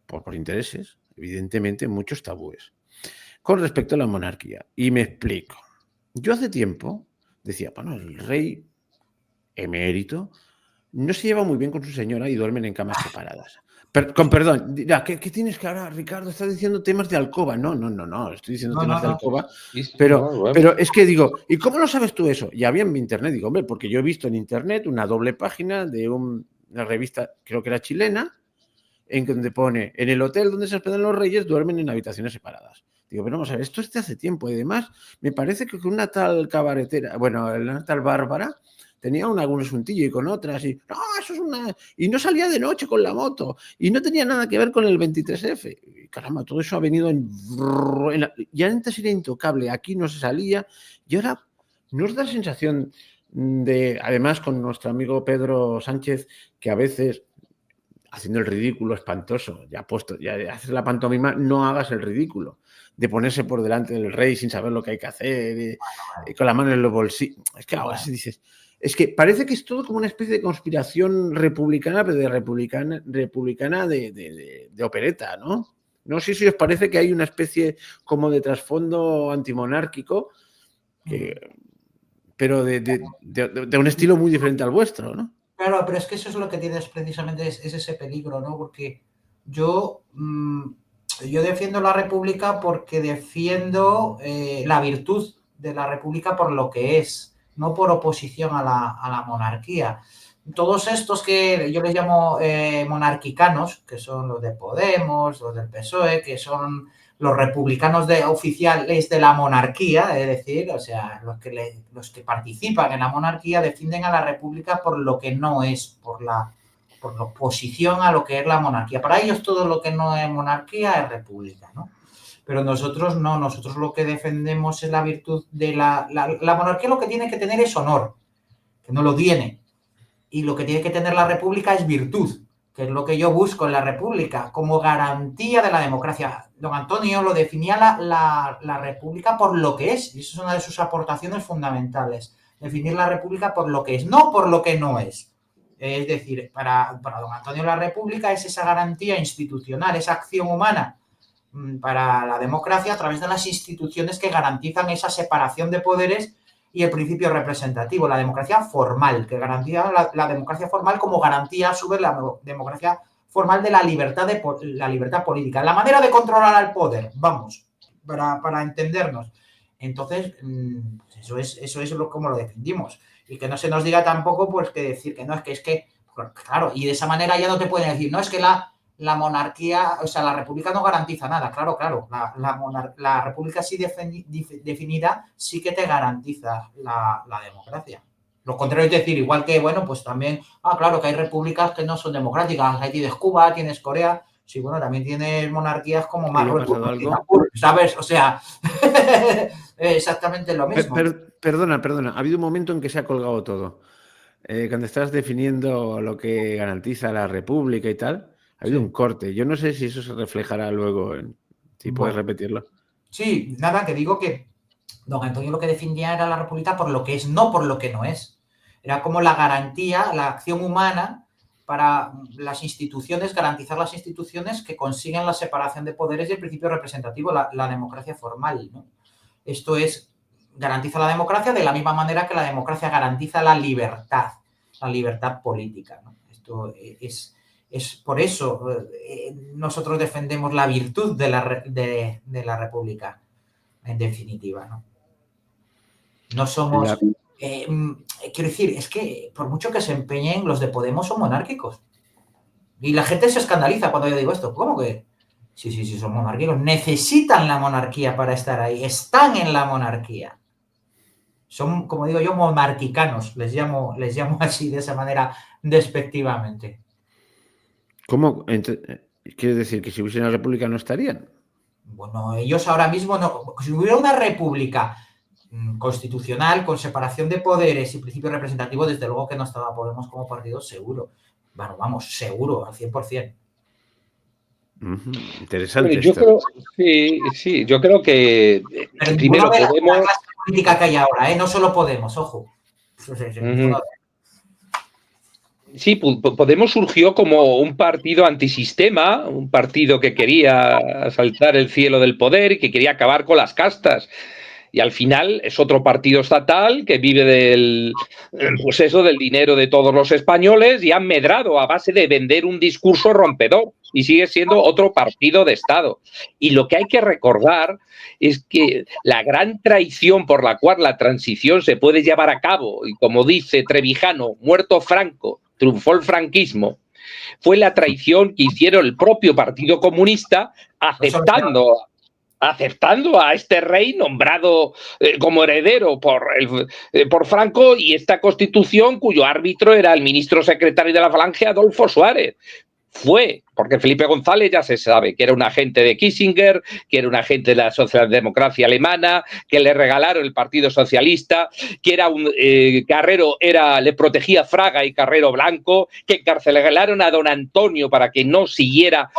por intereses, evidentemente, muchos tabúes con respecto a la monarquía. Y me explico. Yo hace tiempo decía, bueno, el rey emérito no se lleva muy bien con su señora y duermen en camas separadas. Con perdón, dirá, ¿qué tienes que ahora, Ricardo? Estás diciendo temas de alcoba. No, estoy diciendo temas de alcoba. Pero es que digo, ¿y cómo lo sabes tú eso? Ya había en mi internet, digo, hombre, porque yo he visto en internet una doble página de una revista, creo que era chilena, en donde pone, en el hotel donde se hospedan los reyes duermen en habitaciones separadas. Digo, pero vamos a ver, esto es de hace tiempo y además me parece que con una tal cabaretera, bueno, una tal Bárbara, tenía algún asuntillo y con otras y no, eso es una... Y no salía de noche con la moto y no tenía nada que ver con el 23F. Y caramba, todo eso ha venido ya antes era intocable, aquí no se salía y ahora nos da la sensación de, además con nuestro amigo Pedro Sánchez, que a veces haciendo el ridículo espantoso, ya haces la pantomima, no hagas el ridículo de ponerse por delante del rey sin saber lo que hay que hacer y con la mano en los bolsillos. Es que ahora se dices, es que parece que es todo como una especie de conspiración republicana, pero de republicana de opereta, ¿no? No sé si os parece que hay una especie como de trasfondo antimonárquico, pero de un estilo muy diferente al vuestro, ¿no? Claro, pero es que eso es lo que tienes precisamente, es ese peligro, ¿no? Porque yo defiendo la República porque defiendo la virtud de la República por lo que es, no por oposición a la monarquía. Todos estos que yo les llamo monarquicanos, que son los de Podemos, los del PSOE, que son los republicanos oficiales de la monarquía, es decir, o sea, los que participan en la monarquía defienden a la república por lo que no es, por la oposición a lo que es la monarquía. Para ellos todo lo que no es monarquía es república, ¿no? Pero nosotros no, nosotros lo que defendemos es la virtud de la monarquía. Lo que tiene que tener es honor, que no lo tiene. Y lo que tiene que tener la república es virtud, que es lo que yo busco en la república, como garantía de la democracia. Don Antonio lo definía la república por lo que es, y eso es una de sus aportaciones fundamentales, definir la república por lo que es, no por lo que no es. Es decir, para don Antonio la república es esa garantía institucional, esa acción humana para la democracia a través de las instituciones que garantizan esa separación de poderes y el principio representativo, la democracia formal, que garantiza la democracia formal como garantía a su vez la democracia formal de la libertad política. La manera de controlar al poder, vamos, para entendernos. Entonces, eso es como lo defendimos. Y que no se nos diga tampoco, pues, que decir que no, es que, claro, y de esa manera ya no te pueden decir, no, es que la monarquía, o sea, la república no garantiza nada. Claro, la república así definida sí que te garantiza la democracia. Lo contrario es decir, igual que, bueno, pues también, claro que hay repúblicas que no son democráticas. Ahí tienes Cuba, tienes Corea, sí, bueno, también tienes monarquías como Marruecos, ¿sabes? O sea, exactamente lo mismo. Perdona, ha habido un momento en que se ha colgado todo. Cuando estás definiendo lo que garantiza la república y tal, ha habido un corte. Yo no sé si eso se reflejará luego, si puedes repetirlo. Sí, nada, que digo que don Antonio lo que defendía era la república por lo que es, no por lo que no es. Era como la garantía, la acción humana para las instituciones, garantizar las instituciones que consigan la separación de poderes y el principio representativo, la democracia formal, ¿no? Esto es, garantiza la democracia de la misma manera que la democracia garantiza la libertad política, ¿no? Esto es por eso nosotros defendemos la virtud de la república, en definitiva, ¿no? No somos... quiero decir, es que por mucho que se empeñen, los de Podemos son monárquicos. Y la gente se escandaliza cuando yo digo esto. ¿Cómo que? Sí, son monárquicos. Necesitan la monarquía para estar ahí. Están en la monarquía. Son, como digo yo, monarquicanos. Les llamo así, de esa manera, despectivamente. ¿Cómo? ¿Quiere decir que si hubiese una república no estarían? Bueno, ellos ahora mismo no. Si hubiera una república constitucional, con separación de poderes y principio representativo, desde luego que no estaba Podemos como partido, seguro. Bueno, vamos, seguro, al 100%. Interesante. Yo creo, sí, yo creo que pero primero Podemos... Podemos... La clase política que hay ahora, no solo Podemos, ojo. Sí, Podemos surgió como un partido antisistema, un partido que quería asaltar el cielo del poder y que quería acabar con las castas. Y al final es otro partido estatal que vive del dinero de todos los españoles y han medrado a base de vender un discurso rompedor y sigue siendo otro partido de Estado. Y lo que hay que recordar es que la gran traición por la cual la transición se puede llevar a cabo, y como dice Trevijano, muerto Franco, triunfó el franquismo, fue la traición que hicieron el propio Partido Comunista aceptando a este rey nombrado como heredero por Franco y esta constitución cuyo árbitro era el ministro secretario de la Falange, Adolfo Suárez. Fue, porque Felipe González ya se sabe que era un agente de Kissinger, que era un agente de la socialdemocracia alemana, que le regalaron el Partido Socialista, que era Carrero le protegía Fraga y Carrero Blanco, que encarcelaron a don Antonio para que no siguiera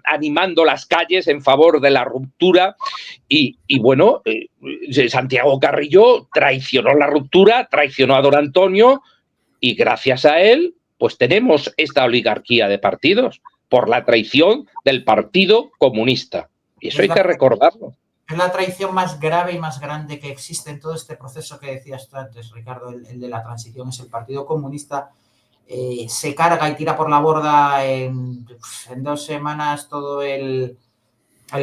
animando las calles en favor de la ruptura. Y bueno, Santiago Carrillo traicionó la ruptura, traicionó a don Antonio y gracias a él pues tenemos esta oligarquía de partidos por la traición del Partido Comunista. Y eso hay que recordarlo. Es la traición más grave y más grande que existe en todo este proceso que decías tú antes, Ricardo, el de la transición. Es el Partido Comunista. Se carga y tira por la borda en 2 semanas todo el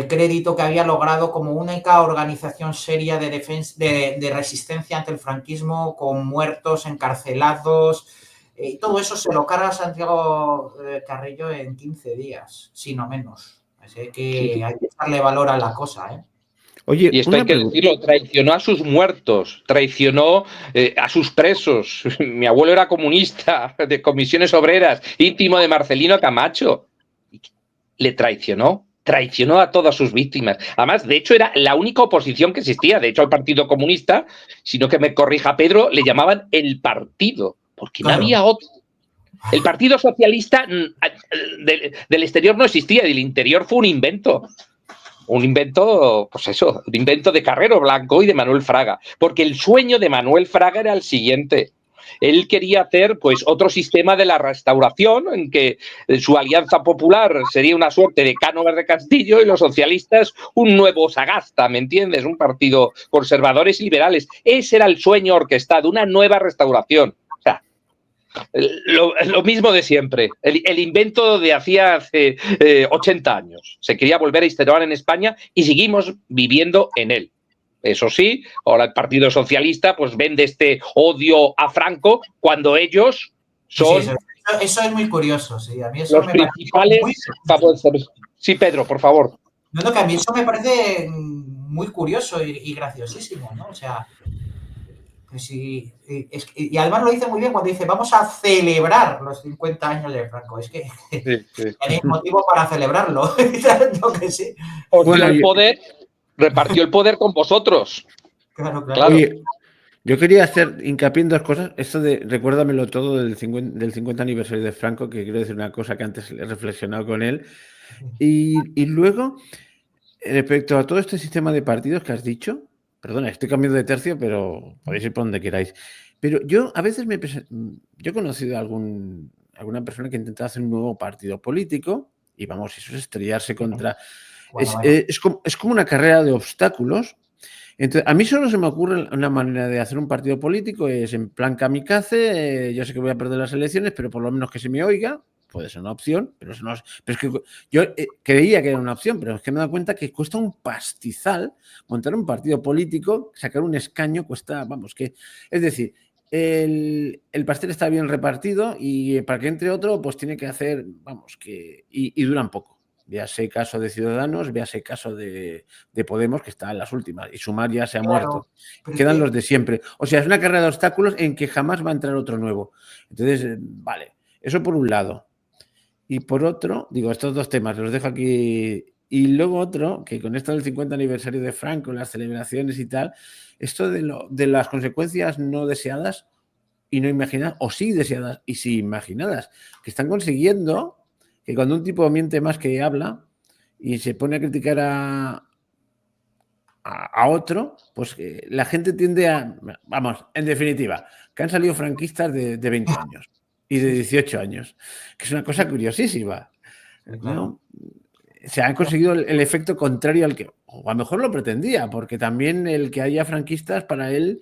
crédito que había logrado como única organización seria de defensa, de resistencia ante el franquismo, con muertos, encarcelados. Todo eso se lo carga Santiago Carrillo en 15 días, si no menos. Así que hay que darle valor a la cosa, ¿eh? Oye, y esto hay que decirlo, traicionó a sus muertos, traicionó a sus presos. Mi abuelo era comunista, de Comisiones Obreras, íntimo de Marcelino Camacho. Le traicionó a todas sus víctimas. Además, de hecho, era la única oposición que existía. De hecho, al Partido Comunista, sino que me corrija Pedro, le llamaban el partido. Porque no había otro. El Partido Socialista del exterior no existía, del interior fue un invento. Un invento, pues eso, un invento de Carrero Blanco y de Manuel Fraga. Porque el sueño de Manuel Fraga era el siguiente. Él quería hacer pues otro sistema de la restauración en que su alianza popular sería una suerte de Cánovas de Castillo y los socialistas un nuevo Sagasta, ¿me entiendes? Un partido conservadores y liberales. Ese era el sueño orquestado, una nueva restauración. O sea, lo mismo de siempre, el invento de hace 80 años. Se quería volver a instaurar en España y seguimos viviendo en él. Eso sí, ahora el Partido Socialista pues vende este odio a Franco cuando ellos son eso es muy curioso, sí. A mí eso los me principales parece Sí, Pedro, por favor. No, que a mí eso me parece muy curioso y graciosísimo, ¿no? O sea, pues y además lo dice muy bien cuando dice vamos a celebrar los 50 años de Franco. Es que tenéis motivo para celebrarlo. Yo que sí. Bueno, repartió el poder con vosotros. Claro. Oye, yo quería hacer hincapié en dos cosas. Esto de recuérdamelo todo del 50 aniversario de Franco, que quiero decir una cosa que antes he reflexionado con él. Y luego, respecto a todo este sistema de partidos que has dicho, perdona, estoy cambiando de tercio, pero podéis ir por donde queráis. Pero yo a veces yo he conocido a alguna persona que intenta hacer un nuevo partido político y vamos, eso es estrellarse contra... Es como una carrera de obstáculos. Entonces, a mí solo se me ocurre una manera de hacer un partido político, es en plan kamikaze, yo sé que voy a perder las elecciones, pero por lo menos que se me oiga, puede ser una opción, pero eso no es... Pero es que yo creía que era una opción, pero es que me he dado cuenta que cuesta un pastizal montar un partido político, sacar un escaño cuesta, vamos, que... Es decir, el pastel está bien repartido y para que entre otro, pues tiene que hacer, vamos, que... Y duran poco. Véase caso de Ciudadanos, véase caso de Podemos, que está en las últimas, y Sumar ya se ha muerto. Quedan los de siempre. O sea, es una carrera de obstáculos en que jamás va a entrar otro nuevo. Entonces, vale, eso por un lado. Y por otro, digo, estos dos temas, los dejo aquí. Y luego otro, que con esto del 50 aniversario de Franco, las celebraciones y tal, esto de las consecuencias no deseadas y no imaginadas, o sí deseadas y sí imaginadas, que están consiguiendo que cuando un tipo miente más que habla y se pone a criticar a otro, pues la gente tiende a... Vamos, en definitiva, que han salido franquistas de 20 años y de 18 años, que es una cosa curiosísima, ¿no? Se ha conseguido el efecto contrario al que, o a lo mejor lo pretendía, porque también el que haya franquistas para él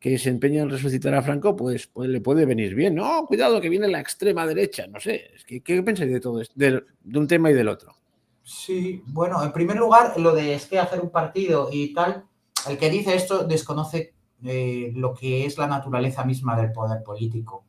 que se empeña en resucitar a Franco, pues le puede venir bien. No, cuidado, que viene la extrema derecha. No sé, ¿qué pensáis de todo esto, de un tema y del otro? Sí, bueno, en primer lugar, lo de hacer un partido y tal, el que dice esto desconoce lo que es la naturaleza misma del poder político.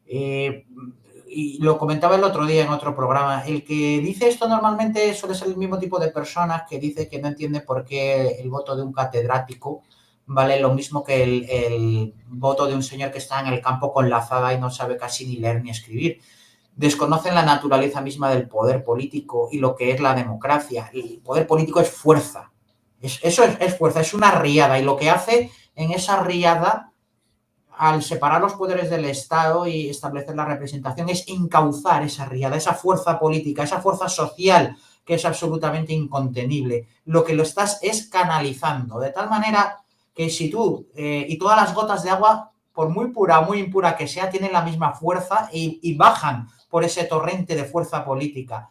Y lo comentaba el otro día en otro programa, el que dice esto normalmente suele ser el mismo tipo de personas que dice que no entiende por qué el voto de un catedrático vale lo mismo que el voto de un señor que está en el campo con la azada y no sabe casi ni leer ni escribir. Desconocen la naturaleza misma del poder político y lo que es la democracia. El poder político es fuerza. Eso es fuerza, es una riada. Y lo que hace en esa riada, al separar los poderes del Estado y establecer la representación, es encauzar esa riada, esa fuerza política, esa fuerza social que es absolutamente incontenible. Lo que lo estás es canalizando, de tal manera que si tú y todas las gotas de agua, por muy pura o muy impura que sea, tienen la misma fuerza y bajan por ese torrente de fuerza política.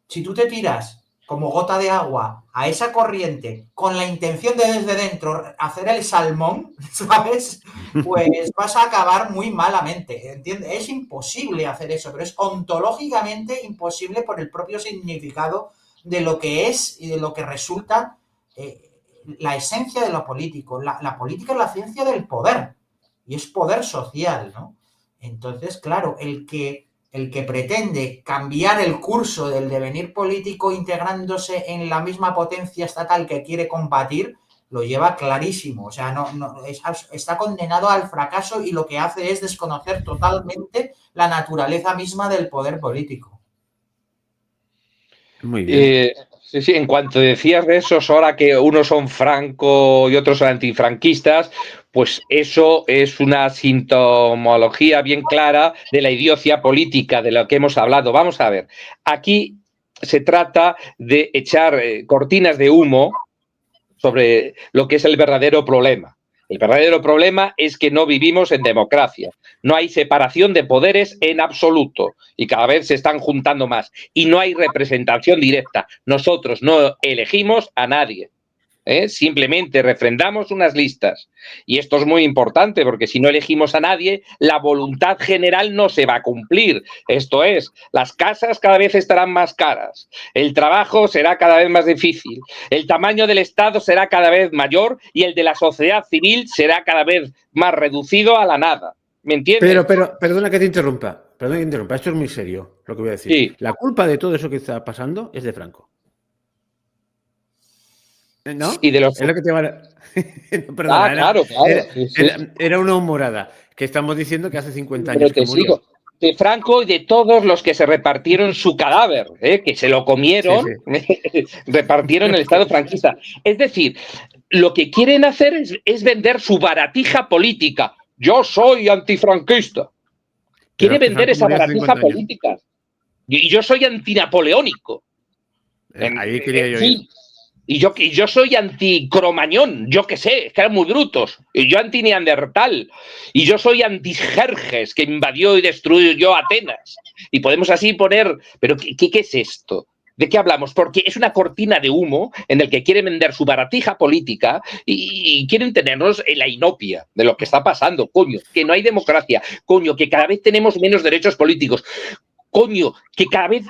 Si tú te tiras como gota de agua a esa corriente con la intención de desde dentro hacer el salmón, ¿sabes? Pues vas a acabar muy malamente, ¿entiendes? Es imposible hacer eso, pero es ontológicamente imposible por el propio significado de lo que es y de lo que resulta la esencia de lo político. La política es la ciencia del poder y es poder social, ¿no? Entonces, claro, el que pretende cambiar el curso del devenir político integrándose en la misma potencia estatal que quiere combatir, lo lleva clarísimo. O sea, está condenado al fracaso y lo que hace es desconocer totalmente la naturaleza misma del poder político. Muy bien. Sí, en cuanto decías de esos, ahora que unos son franco y otros son antifranquistas, pues eso es una sintomología bien clara de la idiocia política de lo que hemos hablado. Vamos a ver, aquí se trata de echar cortinas de humo sobre lo que es el verdadero problema. El verdadero problema es que no vivimos en democracia. No hay separación de poderes en absoluto y cada vez se están juntando más. Y no hay representación directa. Nosotros no elegimos a nadie. Simplemente refrendamos unas listas. Y esto es muy importante porque si no elegimos a nadie, la voluntad general no se va a cumplir. Esto es, las casas cada vez estarán más caras, el trabajo será cada vez más difícil, el tamaño del Estado será cada vez mayor y el de la sociedad civil será cada vez más reducido a la nada. ¿Me entiendes? Pero, perdona que te interrumpa. Perdona que te interrumpa. Esto es muy serio, lo que voy a decir. Sí. La culpa de todo eso que está pasando es de Franco. ¿No? Y de los... Es lo que te va a... Perdona, claro. Era una humorada. Que estamos diciendo que hace 50 años Pero te que murió. sigo. De Franco y de todos los que se repartieron su cadáver, que se lo comieron, repartieron el Estado franquista. Es decir, lo que quieren hacer es vender su baratija política. Yo soy antifranquista. Quiere vender esa baratija política. Y yo soy antinapoleónico. Ahí quería yo ir. Y yo soy anti-Cromañón, yo qué sé, es que eran muy brutos. Y yo anti-Neandertal. Y yo soy anti-Jerjes, que invadió y destruyó Atenas. Y podemos así poner... ¿Pero qué es esto? ¿De qué hablamos? Porque es una cortina de humo en el que quieren vender su baratija política y quieren tenernos en la inopia de lo que está pasando. Coño, que no hay democracia. Coño, que cada vez tenemos menos derechos políticos. Coño, que cada vez...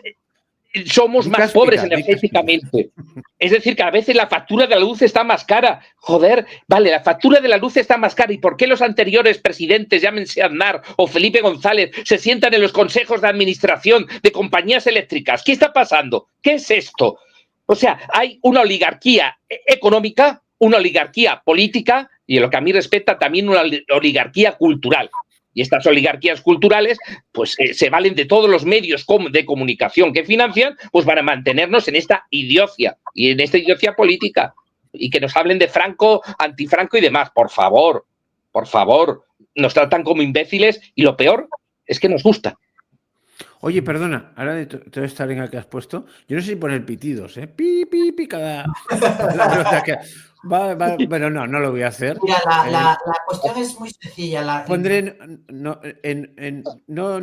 somos más pobres energéticamente. Es decir, cada vez la factura de la luz está más cara. Joder, vale, la factura de la luz está más cara. ¿Y por qué los anteriores presidentes, llámense Aznar o Felipe González, se sientan en los consejos de administración de compañías eléctricas? ¿Qué está pasando? ¿Qué es esto? O sea, hay una oligarquía económica, una oligarquía política y en lo que a mí respecta también una oligarquía cultural. Y estas oligarquías culturales pues se valen de todos los medios de comunicación que financian pues para mantenernos en esta idiocia y en esta idiocia política. Y que nos hablen de Franco, antifranco y demás. Por favor, nos tratan como imbéciles y lo peor es que nos gusta. Oye, perdona, ahora de toda esta arenga que has puesto, yo no sé si poner pitidos, ¿eh? Pi, pi, pi, cada palabra que... Bueno, no lo voy a hacer. Mira, la cuestión es muy sencilla. Pondré no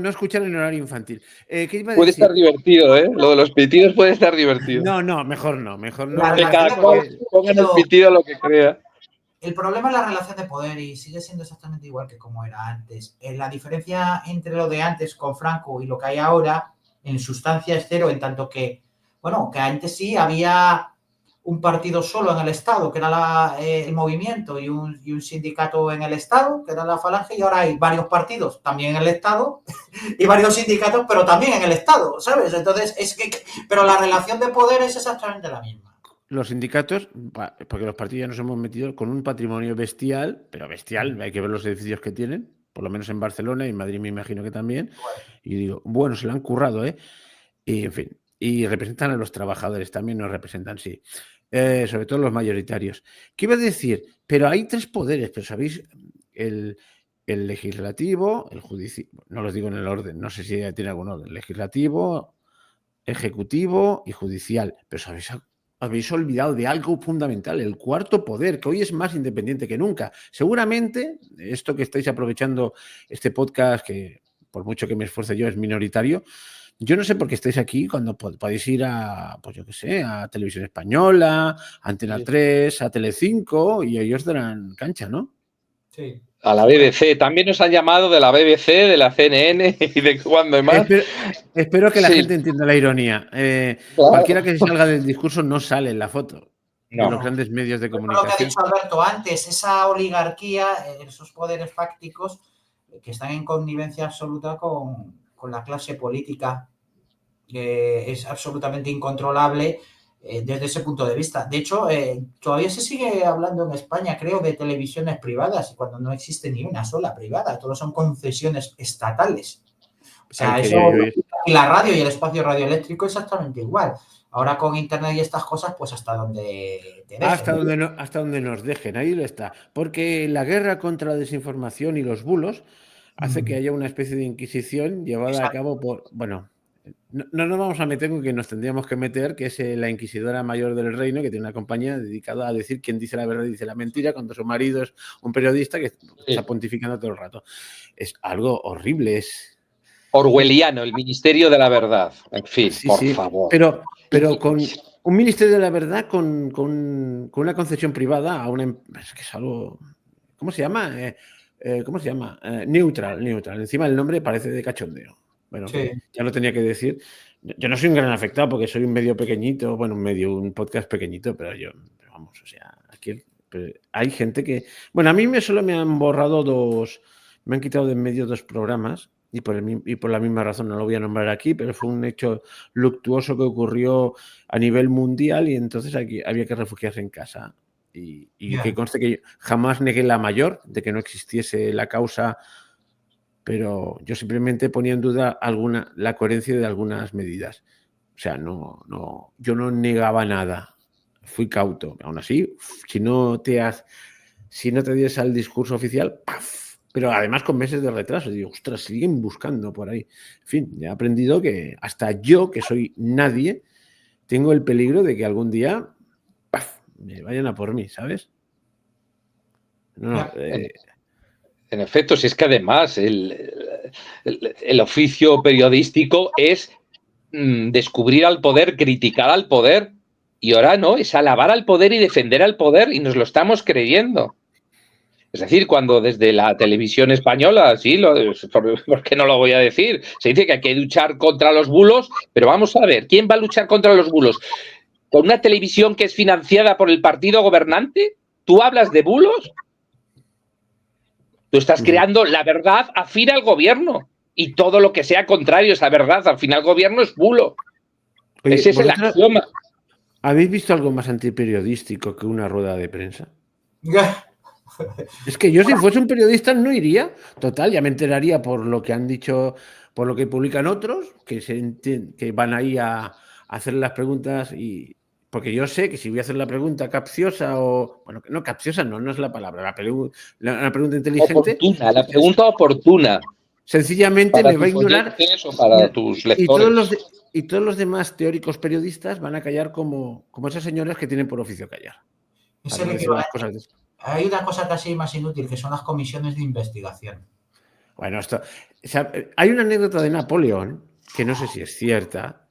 escuchar en horario infantil. ¿Qué iba a puede decir? Estar divertido, ¿eh? Lo de los pitidos puede estar divertido. No, mejor no. Que cada cual ponga el pitido lo que crea. El problema es la relación de poder y sigue siendo exactamente igual que como era antes. La diferencia entre lo de antes con Franco y lo que hay ahora, en sustancia, es cero, en tanto que, bueno, que antes sí había un partido solo en el Estado, que era el movimiento, y un sindicato en el Estado, que era la Falange, y ahora hay varios partidos también en el Estado y varios sindicatos, pero también en el Estado, ¿sabes? Entonces, pero la relación de poder es exactamente la misma. Los sindicatos, porque los partidos ya nos hemos metido con un patrimonio bestial, pero bestial, hay que ver los edificios que tienen, por lo menos en Barcelona y en Madrid me imagino que también, y digo, bueno, se lo han currado, y en fin, y representan a los trabajadores, también nos representan, sí, sobre todo los mayoritarios. ¿Qué iba a decir? Pero hay tres poderes, pero ¿sabéis? El legislativo, el judicial, no los digo en el orden, no sé si tiene algún orden, legislativo, ejecutivo y judicial, pero habéis olvidado de algo fundamental, el cuarto poder, que hoy es más independiente que nunca. Seguramente, esto que estáis aprovechando este podcast, que por mucho que me esfuerce yo es minoritario, yo no sé por qué estáis aquí cuando podéis ir a, pues yo qué sé, a Televisión Española, a Antena 3, a Telecinco, y ellos darán cancha, ¿no? Sí. A la BBC. También nos han llamado de la BBC, de la CNN y de cuando más. Espero que la gente entienda la ironía. Claro. Cualquiera que salga del discurso no sale en la foto de los grandes medios de comunicación. Lo que ha dicho Alberto antes, esa oligarquía, esos poderes fácticos que están en connivencia absoluta con la clase política, que es absolutamente incontrolable desde ese punto de vista. De hecho, todavía se sigue hablando en España, creo, de televisiones privadas, cuando no existe ni una sola privada, todos son concesiones estatales. O sea, eso, y la radio y el espacio radioeléctrico exactamente igual. Ahora con internet y estas cosas, pues hasta donde te dejen. Hasta donde nos dejen, ahí lo está. Porque la guerra contra la desinformación y los bulos hace que haya una especie de inquisición llevada a cabo por, bueno, No nos vamos a meter con que nos tendríamos que meter, que es la inquisidora mayor del reino, que tiene una compañía dedicada a decir quién dice la verdad y dice la mentira, cuando su marido es un periodista que está pontificando todo el rato. Es algo horrible, es... Orwelliano, el Ministerio de la Verdad. En fin, Sí, por sí, favor. pero con un Ministerio de la Verdad con una concesión privada a una... Es que es algo... ¿Cómo se llama? ¿Cómo se llama? Neutral. Encima el nombre parece de cachondeo. Bueno, Sí. ya lo tenía que decir. Yo no soy un gran afectado porque soy un medio pequeñito, bueno, un podcast pequeñito, pero vamos, o sea, aquí hay gente que... Bueno, a mí solo me han borrado me han quitado de en medio 2 programas y por la misma razón no lo voy a nombrar aquí, pero fue un hecho luctuoso que ocurrió a nivel mundial y entonces aquí había que refugiarse en casa. Y que conste que jamás negué la mayor de que no existiese la causa, pero yo simplemente ponía en duda la coherencia de algunas medidas. O sea, yo no negaba nada, fui cauto. Aún así, si no te dieses al discurso oficial, ¡paf! Pero además con meses de retraso, digo, ostras, siguen buscando por ahí. En fin, he aprendido que hasta yo, que soy nadie, tengo el peligro de que algún día ¡paf! Me vayan a por mí, ¿sabes? En efecto, si es que además el oficio periodístico es descubrir al poder, criticar al poder, y ahora no, es alabar al poder y defender al poder, y nos lo estamos creyendo. Es decir, cuando desde la televisión española, sí, ¿por qué no lo voy a decir? Se dice que hay que luchar contra los bulos, pero vamos a ver, ¿quién va a luchar contra los bulos? ¿Con una televisión que es financiada por el partido gobernante? ¿Tú hablas de bulos? Tú estás creando la verdad afín al gobierno, y todo lo que sea contrario a esa verdad afín al gobierno es bulo. Oye, ese es el axioma. ¿Habéis visto algo más antiperiodístico que una rueda de prensa? Es que yo, si fuese un periodista, no iría. Total, ya me enteraría por lo que han dicho, por lo que publican otros, que van ahí a hacer las preguntas porque yo sé que si voy a hacer la pregunta capciosa bueno, no capciosa, no es la palabra, la pregunta inteligente. Oportuna, la pregunta oportuna. Sencillamente me va a ignorar. O para tus lectores. Y todos los demás teóricos periodistas van a callar como esas señoras que tienen por oficio callar. Hay una cosa casi más inútil, que son las comisiones de investigación. Bueno, hay una anécdota de Napoleón, que no sé si es cierta,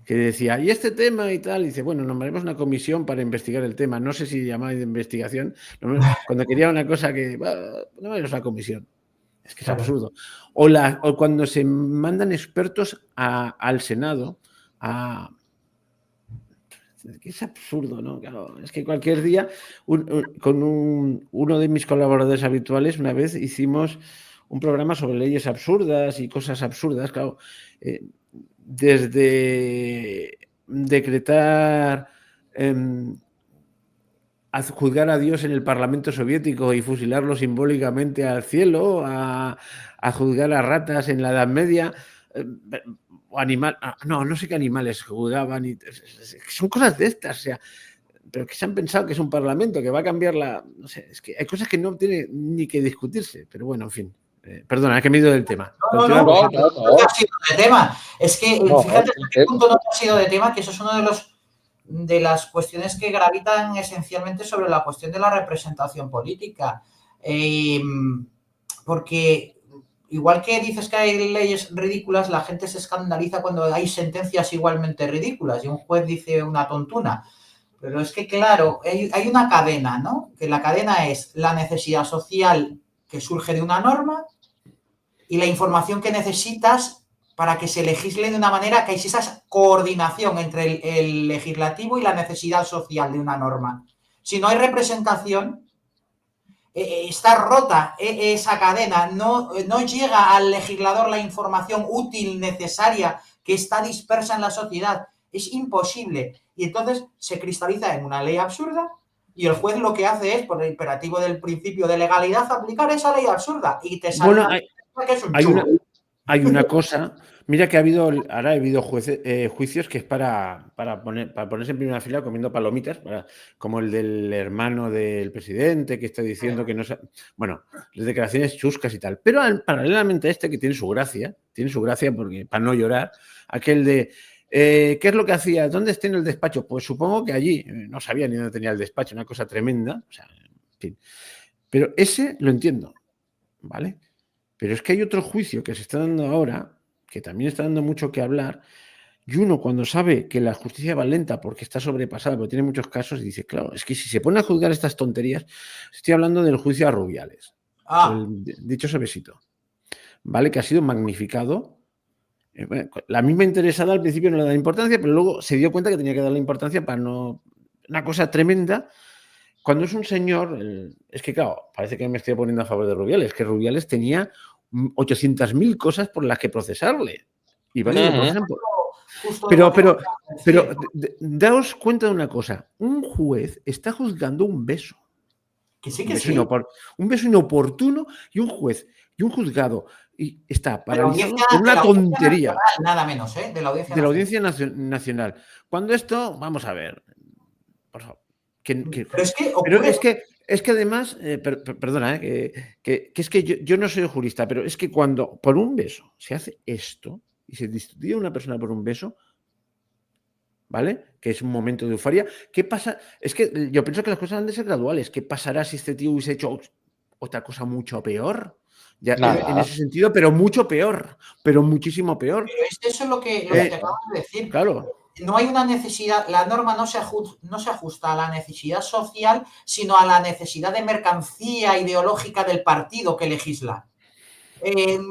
que decía, y este tema y tal, y dice, bueno, nombraremos una comisión para investigar el tema. No sé si llamaba de investigación, cuando quería una cosa que, no es una comisión. Es que es absurdo. O cuando se mandan expertos al Senado que es absurdo, ¿no? Claro, es que cualquier día, con uno de mis colaboradores habituales, una vez hicimos un programa sobre leyes absurdas y cosas absurdas, claro, desde decretar juzgar a Dios en el Parlamento soviético y fusilarlo simbólicamente al cielo, a juzgar a ratas en la Edad Media, o no sé qué animales juzgaban, son cosas de estas, o sea, pero que se han pensado que es un parlamento que va a cambiar no sé, es que hay cosas que no tienen ni que discutirse, pero bueno, en fin. Perdona, que me he ido del tema. No ha sido de tema. Es que, fíjate hasta qué punto no ha sido de tema, que eso es uno de las cuestiones que gravitan esencialmente sobre la cuestión de la representación política. Porque igual que dices que hay leyes ridículas, la gente se escandaliza cuando hay sentencias igualmente ridículas y un juez dice una tontuna. Pero es que, claro, hay una cadena, ¿no? Que la cadena es la necesidad social que surge de una norma y la información que necesitas para que se legisle de una manera que hay esa coordinación entre el legislativo y la necesidad social de una norma. Si no hay representación, está rota esa cadena, no llega al legislador la información útil, necesaria, que está dispersa en la sociedad. Es imposible. Y entonces se cristaliza en una ley absurda y el juez lo que hace es, por el imperativo del principio de legalidad, aplicar esa ley absurda y te sale que es un churro. hay una cosa. Mira que ahora ha habido juicios que es para ponerse en primera fila comiendo palomitas, como el del hermano del presidente que está diciendo que no... Bueno, las declaraciones chuscas y tal. Pero paralelamente a este, que tiene su gracia porque para no llorar, aquel de... ¿qué es lo que hacía? ¿Dónde está en el despacho? Pues supongo que allí. No sabía ni dónde tenía el despacho, una cosa tremenda. O sea, en fin. Pero ese lo entiendo, ¿vale? Pero es que hay otro juicio que se está dando ahora, que también está dando mucho que hablar, y uno cuando sabe que la justicia va lenta porque está sobrepasada, porque tiene muchos casos, dice, claro, es que si se pone a juzgar estas tonterías, estoy hablando del juicio a Rubiales, el dichoso besito, ¿vale? Que ha sido magnificado. Bueno, la misma interesada al principio no le da importancia, pero luego se dio cuenta que tenía que darle importancia para no... Una cosa tremenda. Cuando es un señor, es que claro, parece que me estoy poniendo a favor de Rubiales, que Rubiales tenía 800.000 cosas por las que procesarle. Y vale, lo procesan por... Pero daos cuenta de una cosa, un juez está juzgando un beso. Que sí, que sí. Un beso inoportuno y un juez y un juzgado y está paralizado por una tontería. Nacional, nada menos, ¿eh? De la Audiencia Nacional. Cuando esto, vamos a ver, por favor. Pero es que además, perdona, que es que yo no soy jurista, pero es que cuando por un beso se hace esto y se destituye a una persona por un beso, ¿vale? Que es un momento de euforia. ¿Qué pasa? Es que yo pienso que las cosas han de ser graduales. ¿Qué pasará si este tío hubiese hecho otra cosa mucho peor? Ya, en ese sentido, pero mucho peor, pero muchísimo peor. Pero eso es lo que te acabo de decir. Claro. No hay una necesidad, la norma no se ajusta a la necesidad social, sino a la necesidad de mercancía ideológica del partido que legisla.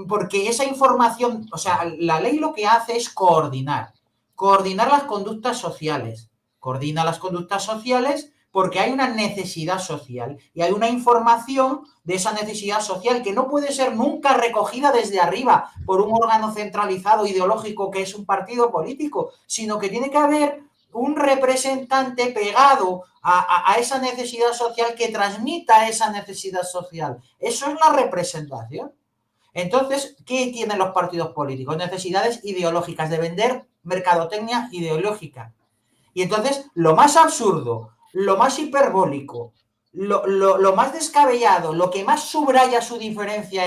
Porque esa información, o sea, la ley lo que hace es coordinar las conductas sociales. Coordina las conductas sociales porque hay una necesidad social y hay una información de esa necesidad social que no puede ser nunca recogida desde arriba por un órgano centralizado ideológico que es un partido político, sino que tiene que haber un representante pegado a esa necesidad social que transmita esa necesidad social. Eso es la representación. Entonces, ¿qué tienen los partidos políticos? Necesidades ideológicas, de vender mercadotecnia ideológica. Y entonces, lo más absurdo, lo más hiperbólico, lo más descabellado, lo que más subraya su diferencia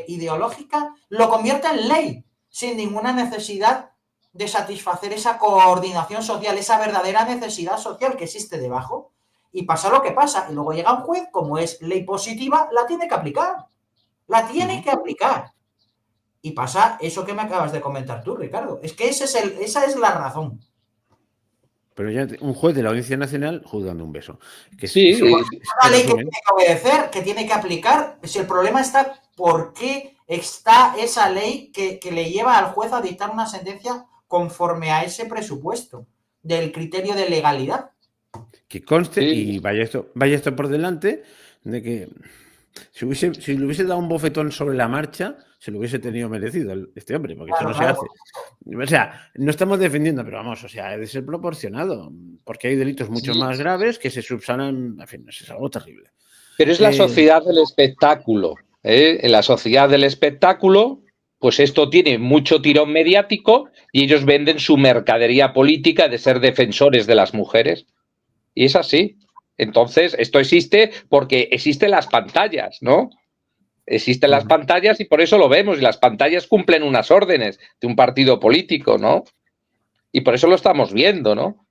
ideológica, lo convierte en ley, sin ninguna necesidad de satisfacer esa coordinación social, esa verdadera necesidad social que existe debajo. Y pasa lo que pasa. Y luego llega un juez, como es ley positiva, la tiene que aplicar. La tiene que aplicar. Y pasa eso que me acabas de comentar tú, Ricardo. Es que esa es la razón. Pero ya un juez de la Audiencia Nacional juzgando un beso. Que sí, es una ley que tiene que obedecer, que tiene que aplicar. Si el problema está, ¿por qué está esa ley que le lleva al juez a dictar una sentencia conforme a ese presupuesto del criterio de legalidad? Que conste, y vaya esto por delante, de que si le hubiese dado un bofetón sobre la marcha, se lo hubiese tenido merecido este hombre, porque eso no se hace. O sea, no estamos defendiendo, pero vamos, o sea, debe ser proporcionado, porque hay delitos mucho más graves que se subsanan, en fin, es algo terrible. Pero es la sociedad del espectáculo, ¿eh? En la sociedad del espectáculo, pues esto tiene mucho tirón mediático y ellos venden su mercadería política de ser defensores de las mujeres. Y es así. Entonces, esto existe porque existen las pantallas, ¿no? Existen las pantallas y por eso lo vemos. Y las pantallas cumplen unas órdenes de un partido político, ¿no? Y por eso lo estamos viendo, ¿no?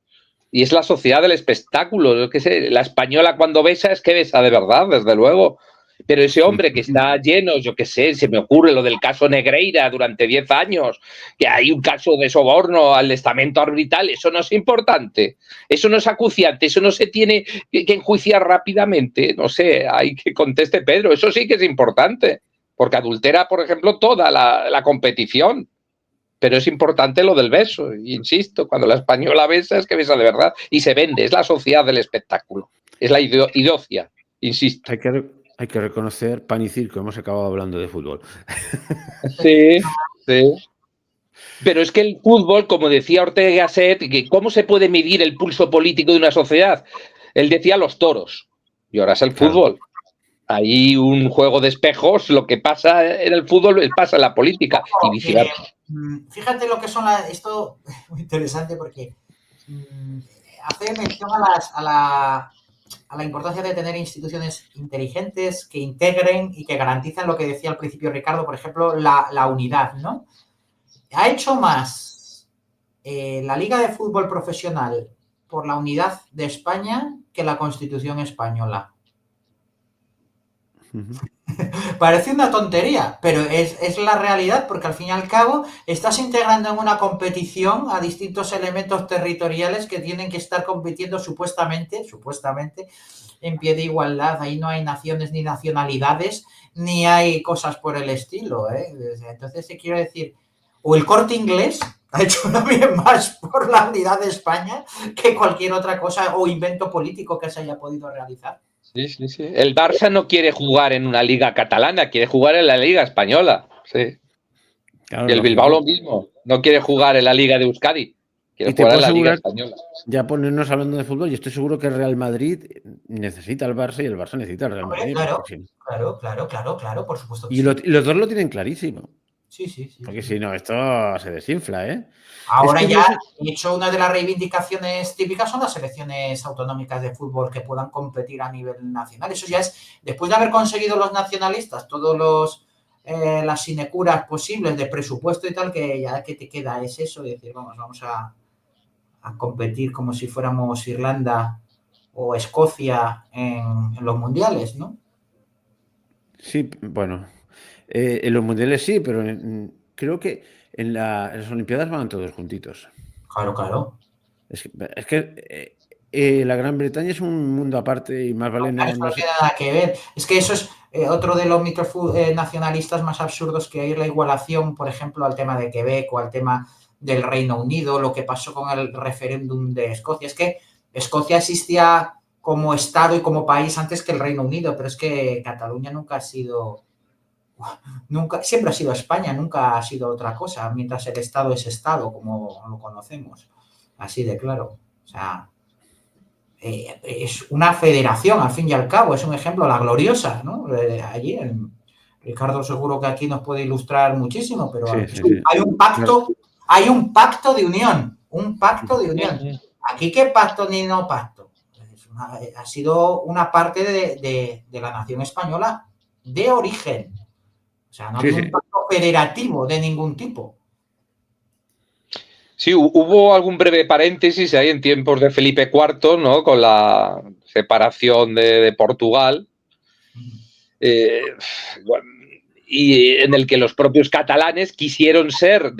Y es la sociedad del espectáculo. Yo qué sé, la española cuando besa es que besa de verdad, desde luego. Pero ese hombre que está lleno, yo qué sé, se me ocurre lo del caso Negreira durante 10 años, que hay un caso de soborno al estamento arbitral, eso no es importante, eso no es acuciante, eso no se tiene que enjuiciar rápidamente, no sé, hay que conteste Pedro, eso sí que es importante, porque adultera, por ejemplo, toda la competición. Pero es importante lo del beso, insisto, cuando la española besa es que besa de verdad y se vende, es la sociedad del espectáculo, es la idocia, insisto. Hay que reconocer pan y circo, hemos acabado hablando de fútbol. Sí, sí. Pero es que el fútbol, como decía Ortega y Gasset, ¿cómo se puede medir el pulso político de una sociedad? Él decía los toros, y ahora es el fútbol. Hay un juego de espejos, lo que pasa en el fútbol pasa en la política y viceversa. Fíjate lo que son esto es muy interesante porque hace mención a la importancia de tener instituciones inteligentes que integren y que garanticen lo que decía al principio Ricardo, por ejemplo, la unidad, ¿no? Ha hecho más la Liga de Fútbol Profesional por la unidad de España que la Constitución española. Parece una tontería, pero es la realidad porque al fin y al cabo estás integrando en una competición a distintos elementos territoriales que tienen que estar compitiendo supuestamente en pie de igualdad. Ahí no hay naciones ni nacionalidades, ni hay cosas por el estilo, ¿eh? Entonces te quiero decir, o el Corte Inglés ha hecho también más por la unidad de España que cualquier otra cosa o invento político que se haya podido realizar. Sí, sí, sí. El Barça no quiere jugar en una liga catalana, quiere jugar en la liga española. Sí. Claro, Y el Bilbao lo mismo, no quiere jugar en la liga de Euskadi, quiere jugar en la liga española. Ya ponernos hablando de fútbol, y estoy seguro que el Real Madrid necesita al Barça y el Barça necesita al Real Madrid. Claro, por supuesto que y sí. Los dos lo tienen clarísimo. Sí. Porque si no, esto se desinfla, ¿eh? Ahora ya, de hecho, una de las reivindicaciones típicas son las selecciones autonómicas de fútbol que puedan competir a nivel nacional. Eso ya es, después de haber conseguido los nacionalistas todos las sinecuras posibles de presupuesto y tal, que ya que te queda es eso, de decir, vamos a competir como si fuéramos Irlanda o Escocia en los mundiales, ¿no? Sí, bueno, en los mundiales sí, pero creo que en las Olimpiadas van todos juntitos. Claro. Es que la Gran Bretaña es un mundo aparte y más vale no tiene nada que ver. Es que eso es otro de los mitos nacionalistas más absurdos que hay, la igualación, por ejemplo, al tema de Quebec o al tema del Reino Unido, lo que pasó con el referéndum de Escocia. Es que Escocia existía como Estado y como país antes que el Reino Unido, pero es que Cataluña siempre ha sido España, nunca ha sido otra cosa, mientras el Estado es Estado, como lo conocemos. Así de claro. O sea, es una federación, al fin y al cabo, es un ejemplo, la gloriosa, ¿no? Allí, Ricardo seguro que aquí nos puede ilustrar muchísimo, pero sí. hay un pacto de unión, Aquí, ¿qué pacto ni no pacto? Ha sido una parte de la nación española de origen. O sea, no había un pacto federativo de ningún tipo. Sí, hubo algún breve paréntesis ahí en tiempos de Felipe IV, ¿no? Con la separación de Portugal. Y en el que los propios catalanes quisieron ser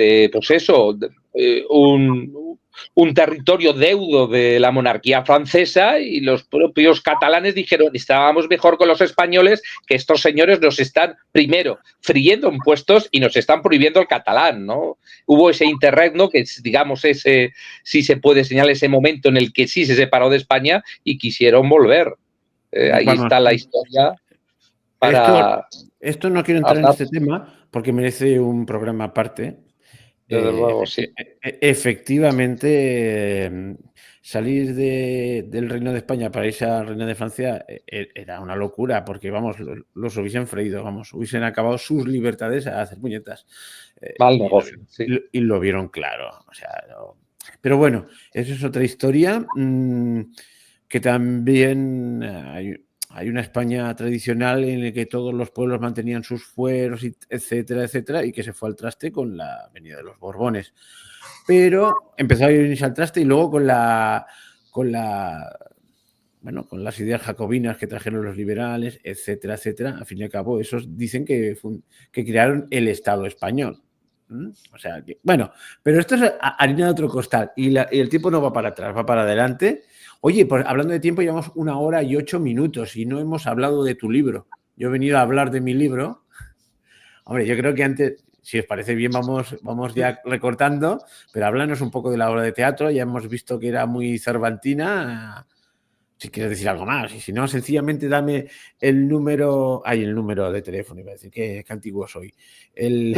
un territorio deudo de la monarquía francesa, y los propios catalanes dijeron: estábamos mejor con los españoles, que estos señores nos están primero friendo impuestos y nos están prohibiendo el catalán, ¿no? Hubo ese interregno que, digamos, sí se puede señalar ese momento en el que sí se separó de España y quisieron volver. Ahí está la historia. Esto no quiero entrar en este tema porque merece un programa aparte. Desde luego, sí. Efectivamente, salir del Reino de España para irse al Reino de Francia era una locura, porque, vamos, los hubiesen freído, hubiesen acabado sus libertades a hacer puñetas. Mal negocio, sí. Y lo vieron claro. O sea, pero bueno, eso es otra historia, que también hay una España tradicional en la que todos los pueblos mantenían sus fueros, etcétera, y que se fue al traste con la venida de los Borbones. Pero empezó a irse al traste y luego con las ideas jacobinas que trajeron los liberales, etcétera. Al fin y al cabo, esos dicen que crearon el Estado español. O sea, bueno, pero esto es harina de otro costal y el tiempo no va para atrás, va para adelante. Oye, pues hablando de tiempo, llevamos 1 hora y 8 minutos y no hemos hablado de tu libro. Yo he venido a hablar de mi libro. Hombre, yo creo que antes, si os parece bien, vamos ya recortando, pero háblanos un poco de la obra de teatro. Ya hemos visto que era muy cervantina. Si quieres decir algo más, y si no, sencillamente dame el número de teléfono, iba a decir, qué antiguo soy, el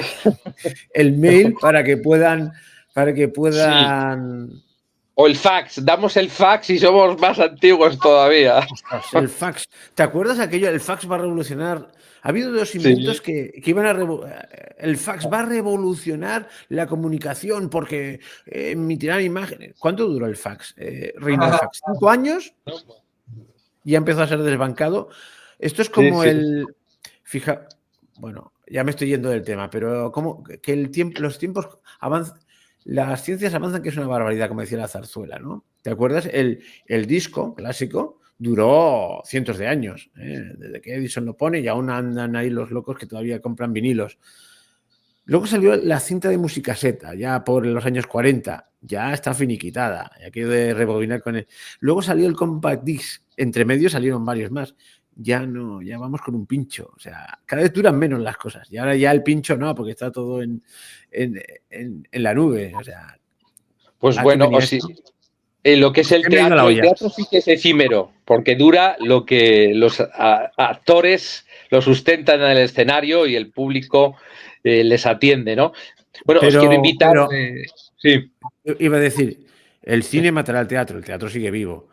mail para que puedan Sí. O el fax, damos el fax y somos más antiguos todavía. El fax. ¿Te acuerdas aquello? El fax va a revolucionar. Ha habido dos inventos Sí. que iban a el fax va a revolucionar la comunicación porque emitirán imágenes. ¿Cuánto duró el fax? Reino del fax. 5 años. Ya empezó a ser desbancado. Esto es como fija, bueno, ya me estoy yendo del tema, pero como que los tiempos avanzan, las ciencias avanzan, que es una barbaridad, como decía la zarzuela, ¿no? ¿Te acuerdas? El disco clásico duró cientos de años, desde que Edison lo pone y aún andan ahí los locos que todavía compran vinilos. Luego salió la cinta de musicaseta, ya por los años 40, ya está finiquitada, ya quiero de rebobinar con él. Luego salió el compact disc, entre medio salieron varios más. Ya no, ya vamos con un pincho, o sea, cada vez duran menos las cosas. Y ahora ya el pincho no, porque está todo en la nube, o sea. Pues bueno, lo que es el teatro sí que es efímero, porque dura lo que los actores lo sustentan en el escenario y el público les atiende, ¿no? Bueno, os quiero invitar. Sí. Iba a decir, el cine matará al teatro, el teatro sigue vivo.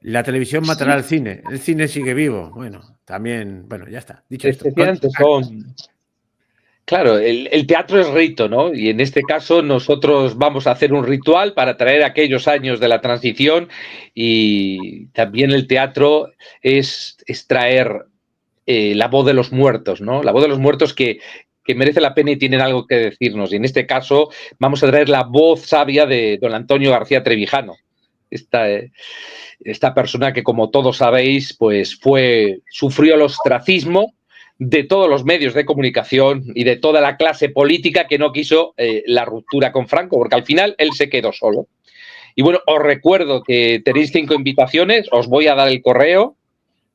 La televisión matará al cine, el cine sigue vivo. Bueno, también, bueno, ya está. Dicho esto. Claro, el teatro es rito, ¿no? Y en este caso nosotros vamos a hacer un ritual para traer aquellos años de la transición, y también el teatro es traer la voz de los muertos, ¿no? La voz de los muertos que merece la pena y tienen algo que decirnos. Y en este caso vamos a traer la voz sabia de don Antonio García Trevijano. Esta persona que, como todos sabéis, pues sufrió el ostracismo de todos los medios de comunicación y de toda la clase política que no quiso la ruptura con Franco, porque al final él se quedó solo. Y bueno, os recuerdo que tenéis 5 invitaciones, os voy a dar el correo,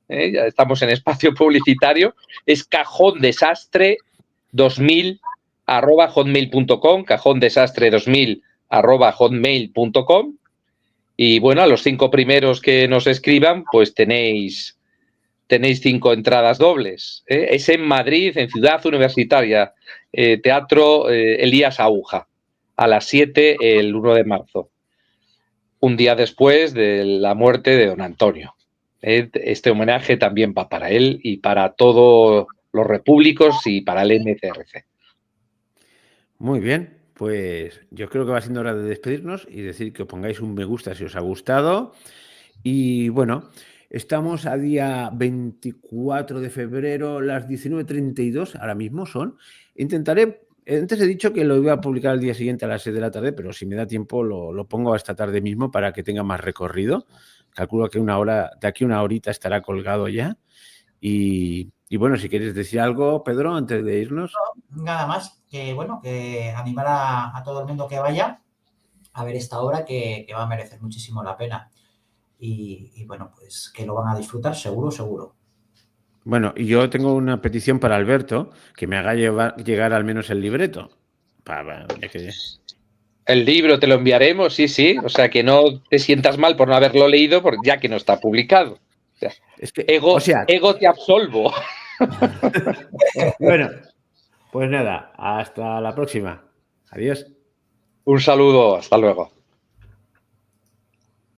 ya estamos en espacio publicitario, es cajondesastre2000@hotmail.com, cajondesastre2000@hotmail.com. Y bueno, a los 5 primeros que nos escriban, pues tenéis 5 entradas dobles. Es en Madrid, en Ciudad Universitaria, Teatro Elías Aúja, a las 7 el 1 de marzo, un día después de la muerte de don Antonio. Este homenaje también va para él y para todos los repúblicos y para el MCRC. Muy bien, pues yo creo que va siendo hora de despedirnos y decir que os pongáis un me gusta si os ha gustado. Y bueno, estamos a día 24 de febrero, las 19:32, ahora mismo son. Intentaré, antes he dicho que lo iba a publicar el día siguiente a las 6 de la tarde, pero si me da tiempo lo pongo esta tarde mismo para que tenga más recorrido. Calculo que de aquí a una horita estará colgado ya. Y bueno, si quieres decir algo, Pedro, antes de irnos. No, nada más, que bueno, que animar a todo el mundo que vaya a ver esta obra, que va a merecer muchísimo la pena. Y bueno, pues que lo van a disfrutar, seguro. Bueno, y yo tengo una petición para Alberto, que me haga llegar al menos el libreto. El libro te lo enviaremos, sí. O sea, que no te sientas mal por no haberlo leído, porque ya que no está publicado. O sea, ego te absolvo. Bueno, pues nada, hasta la próxima. Adiós. Un saludo, hasta luego.